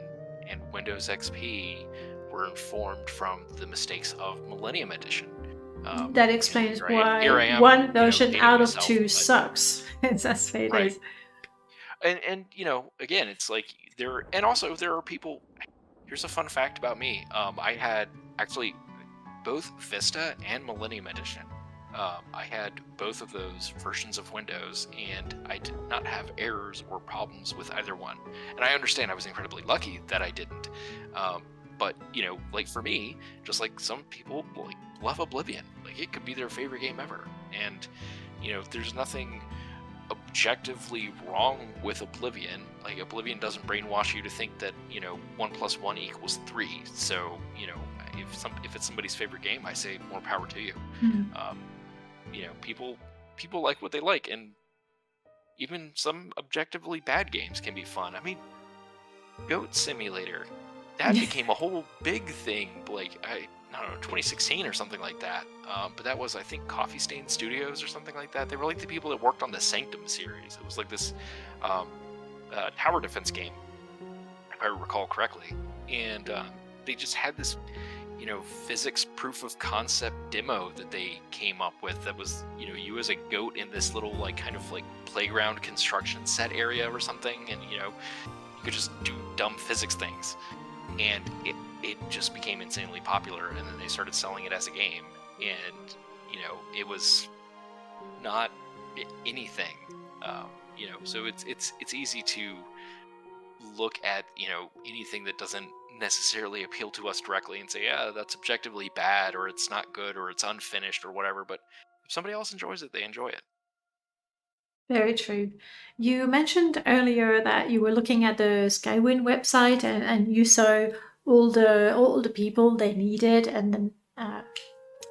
and Windows XP were informed from the mistakes of Millennium Edition. That explains Here why I am, one version dating out of myself, two but sucks. That's what it right. is. And again, it's like and also there are people. Here's a fun fact about me. I had actually both Vista and Millennium Edition. I had both of those versions of Windows, and I did not have errors or problems with either one. And I understand I was incredibly lucky that I didn't. But like for me, just like some people like love Oblivion, like it could be their favorite game ever, and there's nothing objectively wrong with Oblivion. Like Oblivion doesn't brainwash you to think that 1+1=3. So if it's somebody's favorite game, I say more power to you. Um, people like what they like, and even some objectively bad games can be fun. I mean, Goat Simulator, that became a whole big thing. Like I don't know, 2016 or something like that. But that was, I think, Coffee Stain Studios or something like that. They were like the people that worked on the Sanctum series. It was like this tower defense game, if I recall correctly. And they just had this, physics proof of concept demo that they came up with. That was, you as a goat in this little like kind of like playground construction set area or something, and you could just do dumb physics things, and it just became insanely popular. And then they started selling it as a game, and it was not anything. So it's easy to look at anything that doesn't necessarily appeal to us directly and say, yeah, that's objectively bad, or it's not good, or it's unfinished, or whatever. But if somebody else enjoys it, they enjoy it. Very true. You mentioned earlier that you were looking at the Skywind website and you saw all the people they needed and then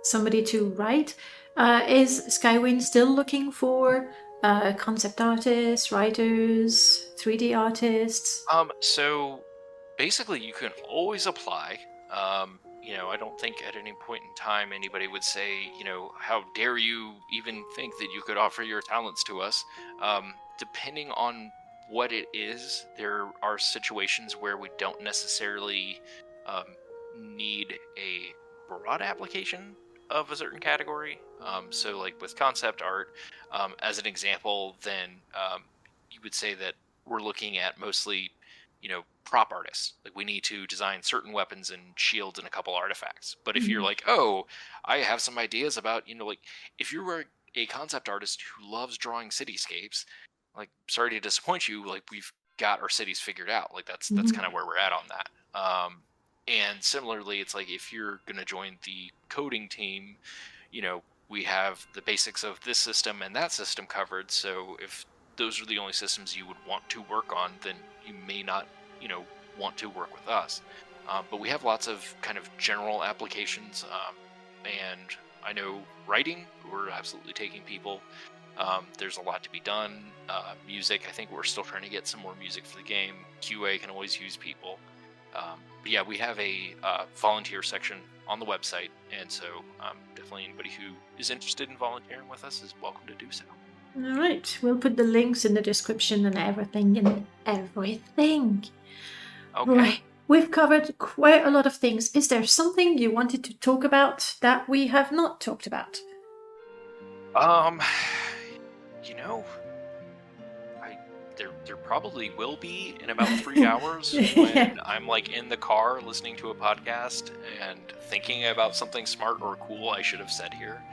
somebody to write. Is Skywind still looking for concept artists, writers, 3D artists? So basically, you can always apply. I don't think at any point in time anybody would say, how dare you even think that you could offer your talents to us. Depending on what it is, there are situations where we don't necessarily um, need a broad application of a certain category. So, like with concept art, as an example, then you would say that we're looking at mostly prop artists. Like we need to design certain weapons and shields and a couple artifacts. But if you're like, oh, I have some ideas about, like if you were a concept artist who loves drawing cityscapes, like sorry to disappoint you, like we've got our cities figured out. Like that's kind of where we're at on that. And similarly, it's like if you're gonna join the coding team, we have the basics of this system and that system covered. So if those are the only systems you would want to work on, then you may not, want to work with us. But we have lots of kind of general applications, and I know writing, we're absolutely taking people. There's a lot to be done. Music, I think we're still trying to get some more music for the game. QA can always use people. But yeah, we have a volunteer section on the website, and so definitely anybody who is interested in volunteering with us is welcome to do so. All right, we'll put the links in the description and everything. Okay. Right, we've covered quite a lot of things. Is there something you wanted to talk about that we have not talked about? You know, there probably will be in about 3 hours when I'm like in the car listening to a podcast and thinking about something smart or cool I should have said here.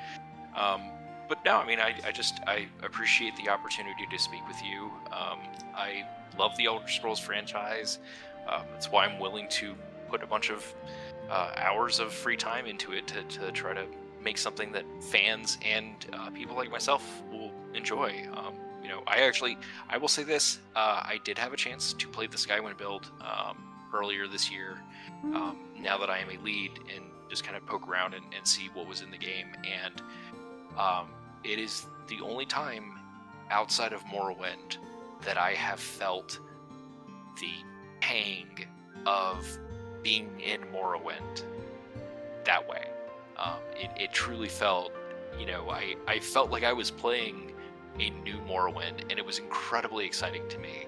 But no, I mean, I appreciate the opportunity to speak with you. I love the Elder Scrolls franchise. That's why I'm willing to put a bunch of hours of free time into it to try to make something that fans and people like myself will enjoy. I will say this, I did have a chance to play the Skywind build earlier this year, now that I am a lead, and just kind of poke around and see what was in the game. And it is the only time outside of Morrowind that I have felt the pang of being in Morrowind that way. It truly felt, I felt like I was playing a new Morrowind, and it was incredibly exciting to me,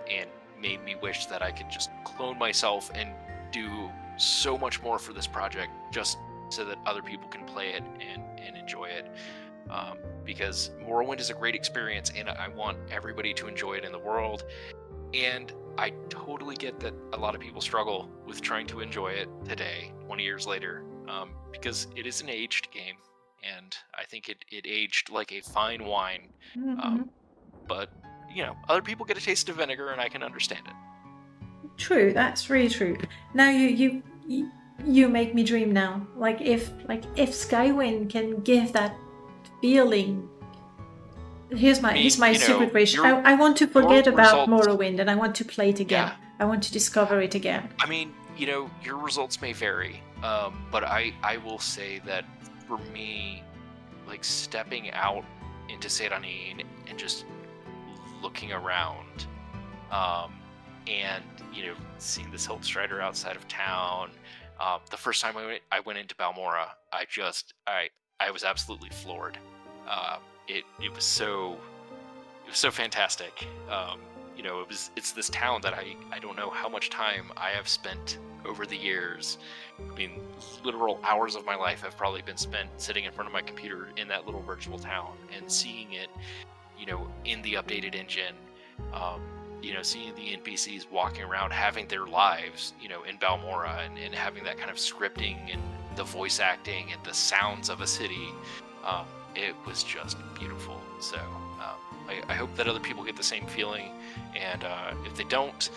and made me wish that I could just clone myself and do so much more for this project, just so that other people can play it and enjoy it. Because Morrowind is a great experience, and I want everybody to enjoy it in the world. And I totally get that a lot of people struggle with trying to enjoy it today, 20 years later, because it is an aged game, and I think it aged like a fine wine. But other people get a taste of vinegar, and I can understand it. True, that's really true. Now you make me dream now. Like if Skywind can give that feeling. Here's my secret wish. I want to forget about Morrowind, and I want to play it again. Yeah. I want to discover it again. I mean, your results may vary, but I will say that for me, like stepping out into Sedanin and just looking around, and seeing the Silkstrider outside of town. The first time I went into Balmora, I was absolutely floored. It was so fantastic. It's this town that I don't know how much time I have spent over the years. I mean, literal hours of my life have probably been spent sitting in front of my computer in that little virtual town and seeing it, in the updated engine. Seeing the NPCs walking around, having their lives, in Balmora, and having that kind of scripting and the voice acting and the sounds of a city. It was just beautiful. So I hope that other people get the same feeling. And if they don't,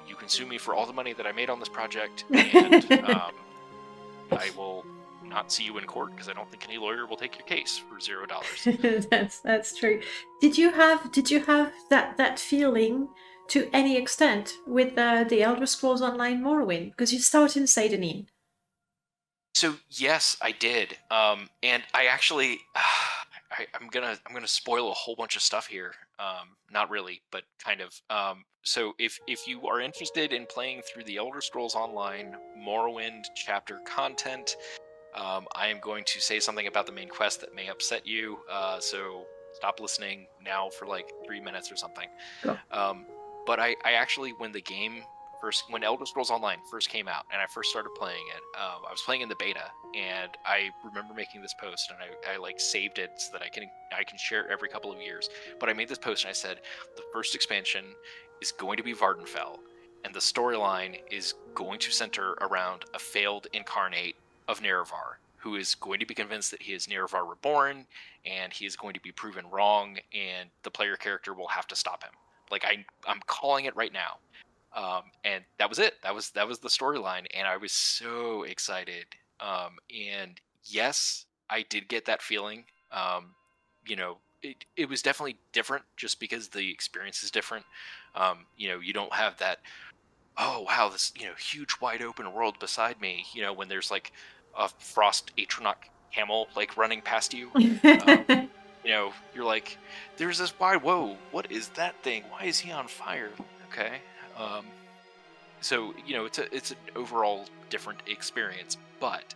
you can sue me for all the money that I made on this project. And I will not see you in court, because I don't think any lawyer will take your case for $0. That's true. Did you have that feeling to any extent with the Elder Scrolls Online Morrowind? Because you started in Sedanin. So yes, I did. And I actually, I'm gonna spoil a whole bunch of stuff here. Not really, but kind of. So if you are interested in playing through the Elder Scrolls Online Morrowind chapter content, I am going to say something about the main quest that may upset you. So stop listening now for like 3 minutes or something. Go. But I actually, when Elder Scrolls Online first came out and I first started playing it, I was playing in the beta, and I remember making this post, and I like saved it so that I can share it every couple of years. But I made this post and I said, the first expansion is going to be Vardenfell, and the storyline is going to center around a failed incarnate of Nerevar, who is going to be convinced that he is Nerevar reborn, and he is going to be proven wrong, and the player character will have to stop him. Like I'm calling it right now. And that was it. That was the storyline, and I was so excited. And yes, I did get that feeling. It was definitely different, just because the experience is different. You don't have that, oh wow, this huge wide open world beside me. When there's like a Frost Atronach camel like running past you. You're like, there's this wide, whoa, what is that thing? Why is he on fire? Okay. So it's an overall different experience, but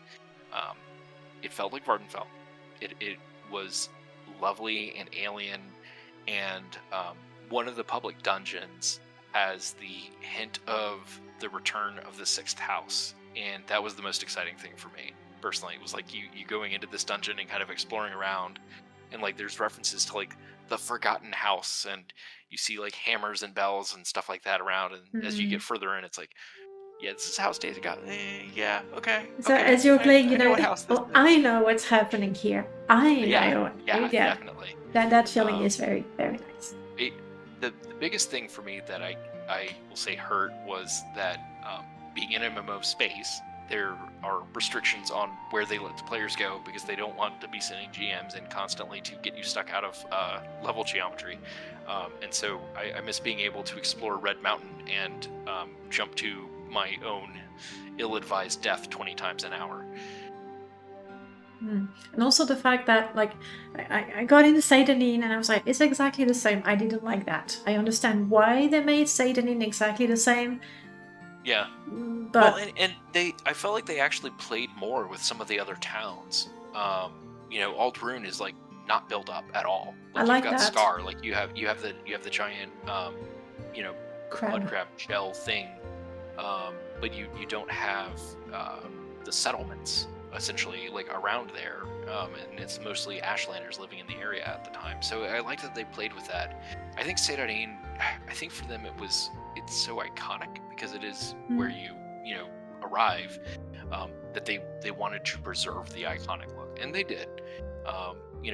it felt like Vardenfell. It was lovely and alien, and one of the public dungeons has the hint of the return of the sixth house, and that was the most exciting thing for me personally. It was like you going into this dungeon and kind of exploring around, and like there's references to like the Forgotten House, and you see like hammers and bells and stuff like that around, and as you get further in, it's like, yeah, this is House Days Ago. Yeah, okay. So okay, as you're playing, I know what's happening here. I know. Yeah, definitely. That feeling is very, very nice. The biggest thing for me that I will say hurt was that being in MMO space, there are restrictions on where they let the players go because they don't want to be sending GMs in constantly to get you stuck out of level geometry. And so I miss being able to explore Red Mountain and jump to my own ill-advised death 20 times an hour. And also the fact that, like, I got into Seidanin and I was like, it's exactly the same. I didn't like that. I understand why they made Seidanin exactly the same. Yeah. But well, and I felt like they actually played more with some of the other towns. Aldrune is like not built up at all. I like you've got that. Scar, like you have the giant mud crab shell thing, but you don't have the settlements essentially like around there, and it's mostly Ashlanders living in the area at the time. So I like that they played with that. I think Seidanin, I think for them it's so iconic because it is where you arrive, that they wanted to preserve the iconic look, and they did.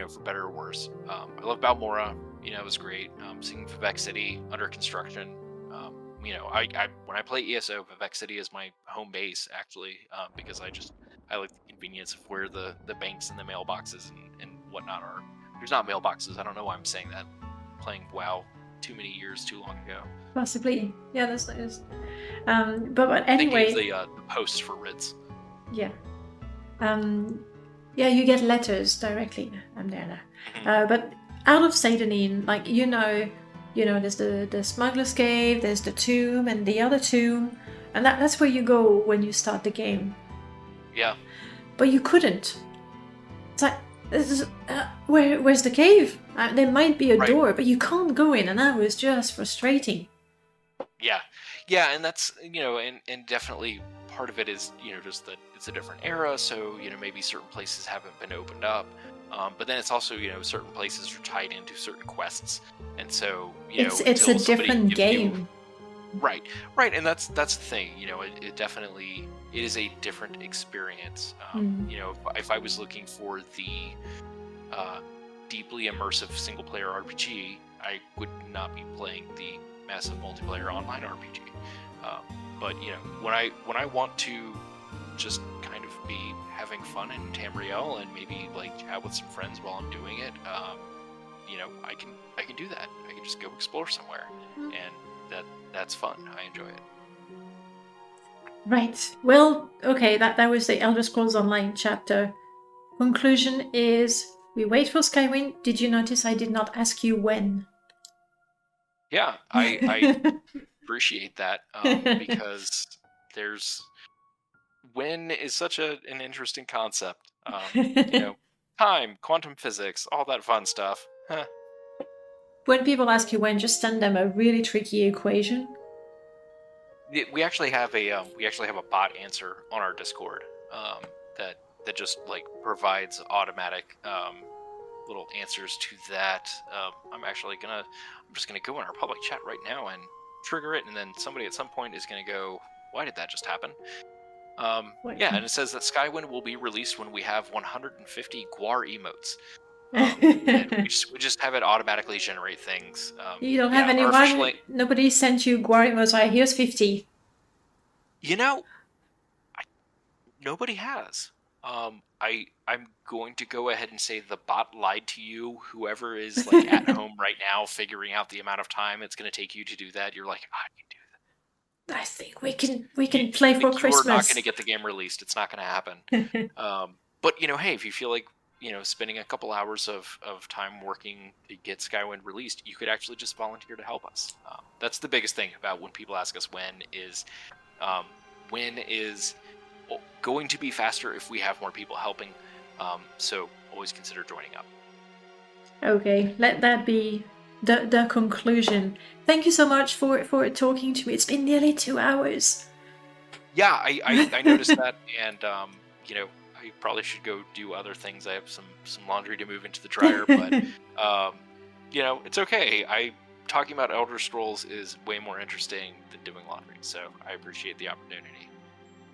For better or worse. I love Balmora. It was great. Seeing Vivek City under construction. I when I play ESO, Vivek City is my home base actually, because I like the convenience of where the banks and the mailboxes and whatnot are. There's not mailboxes. I don't know why I'm saying that. Playing WoW too many years too long ago. Possibly, yeah, that's nice. But anyway, thinking of the posts for Rids. Yeah. Yeah, you get letters directly. I'm there now. But out of Seidanin, like there's the Smuggler's Cave, there's the tomb, and the other tomb, and that's where you go when you start the game. Yeah. But you couldn't. It's like, where's the cave? There might be a door, but you can't go in, and that was just frustrating. Yeah, and that's and definitely part of it is just that it's a different era, so maybe certain places haven't been opened up, but then it's also certain places are tied into certain quests, and so it's a different game. Right, and that's the thing. It definitely is a different experience. If I was looking for the deeply immersive single player RPG, I would not be playing the massive multiplayer online RPG. But when I want to just kind of be having fun in Tamriel and maybe like chat with some friends while I'm doing it, I can do that. I can just go explore somewhere, and that's fun. I enjoy it. Right. Well, okay, that was the Elder Scrolls Online chapter. Conclusion is we wait for Skywind. Did you notice I did not ask you when? Yeah, I appreciate that, because when is such an interesting concept. Time, quantum physics, all that fun stuff. When people ask you when, just send them a really tricky equation. We actually have a bot answer on our Discord that just like provides automatic little answers to that. I'm just gonna go in our public chat right now and trigger it, and then somebody at some point is gonna go, why did that just happen? And it says that Skywind will be released when we have 150 Gwar emotes. We just have it automatically generate things. You don't have anyone? Nobody sent you Gwar emotes. Right, here's 50. Nobody has. I'm going to go ahead and say the bot lied to you. Whoever is like at home right now figuring out the amount of time it's going to take you to do that, you're like, I can do that. I think we can play for Christmas. You're not going to get the game released. It's not going to happen. But hey, if you feel like spending a couple hours of time working to get Skywind released, you could actually just volunteer to help us. That's the biggest thing about when people ask us when is going to be faster if we have more people helping. So always consider joining up. Okay, let that be the conclusion. Thank you so much for talking to me. It's been nearly 2 hours. Yeah, I noticed that, and I probably should go do other things. I have some laundry to move into the dryer, but it's okay. Talking about Elder Scrolls is way more interesting than doing laundry, so I appreciate the opportunity.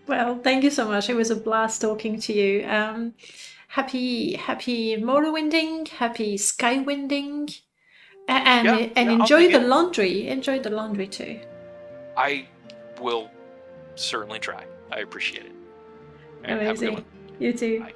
Well, thank you so much. It was a blast talking to you. Happy Morrowinding, happy Skywinding, and enjoy the laundry. Enjoy the laundry too. I will certainly try. I appreciate it. All right, have a good one. Amazing. You too. Bye.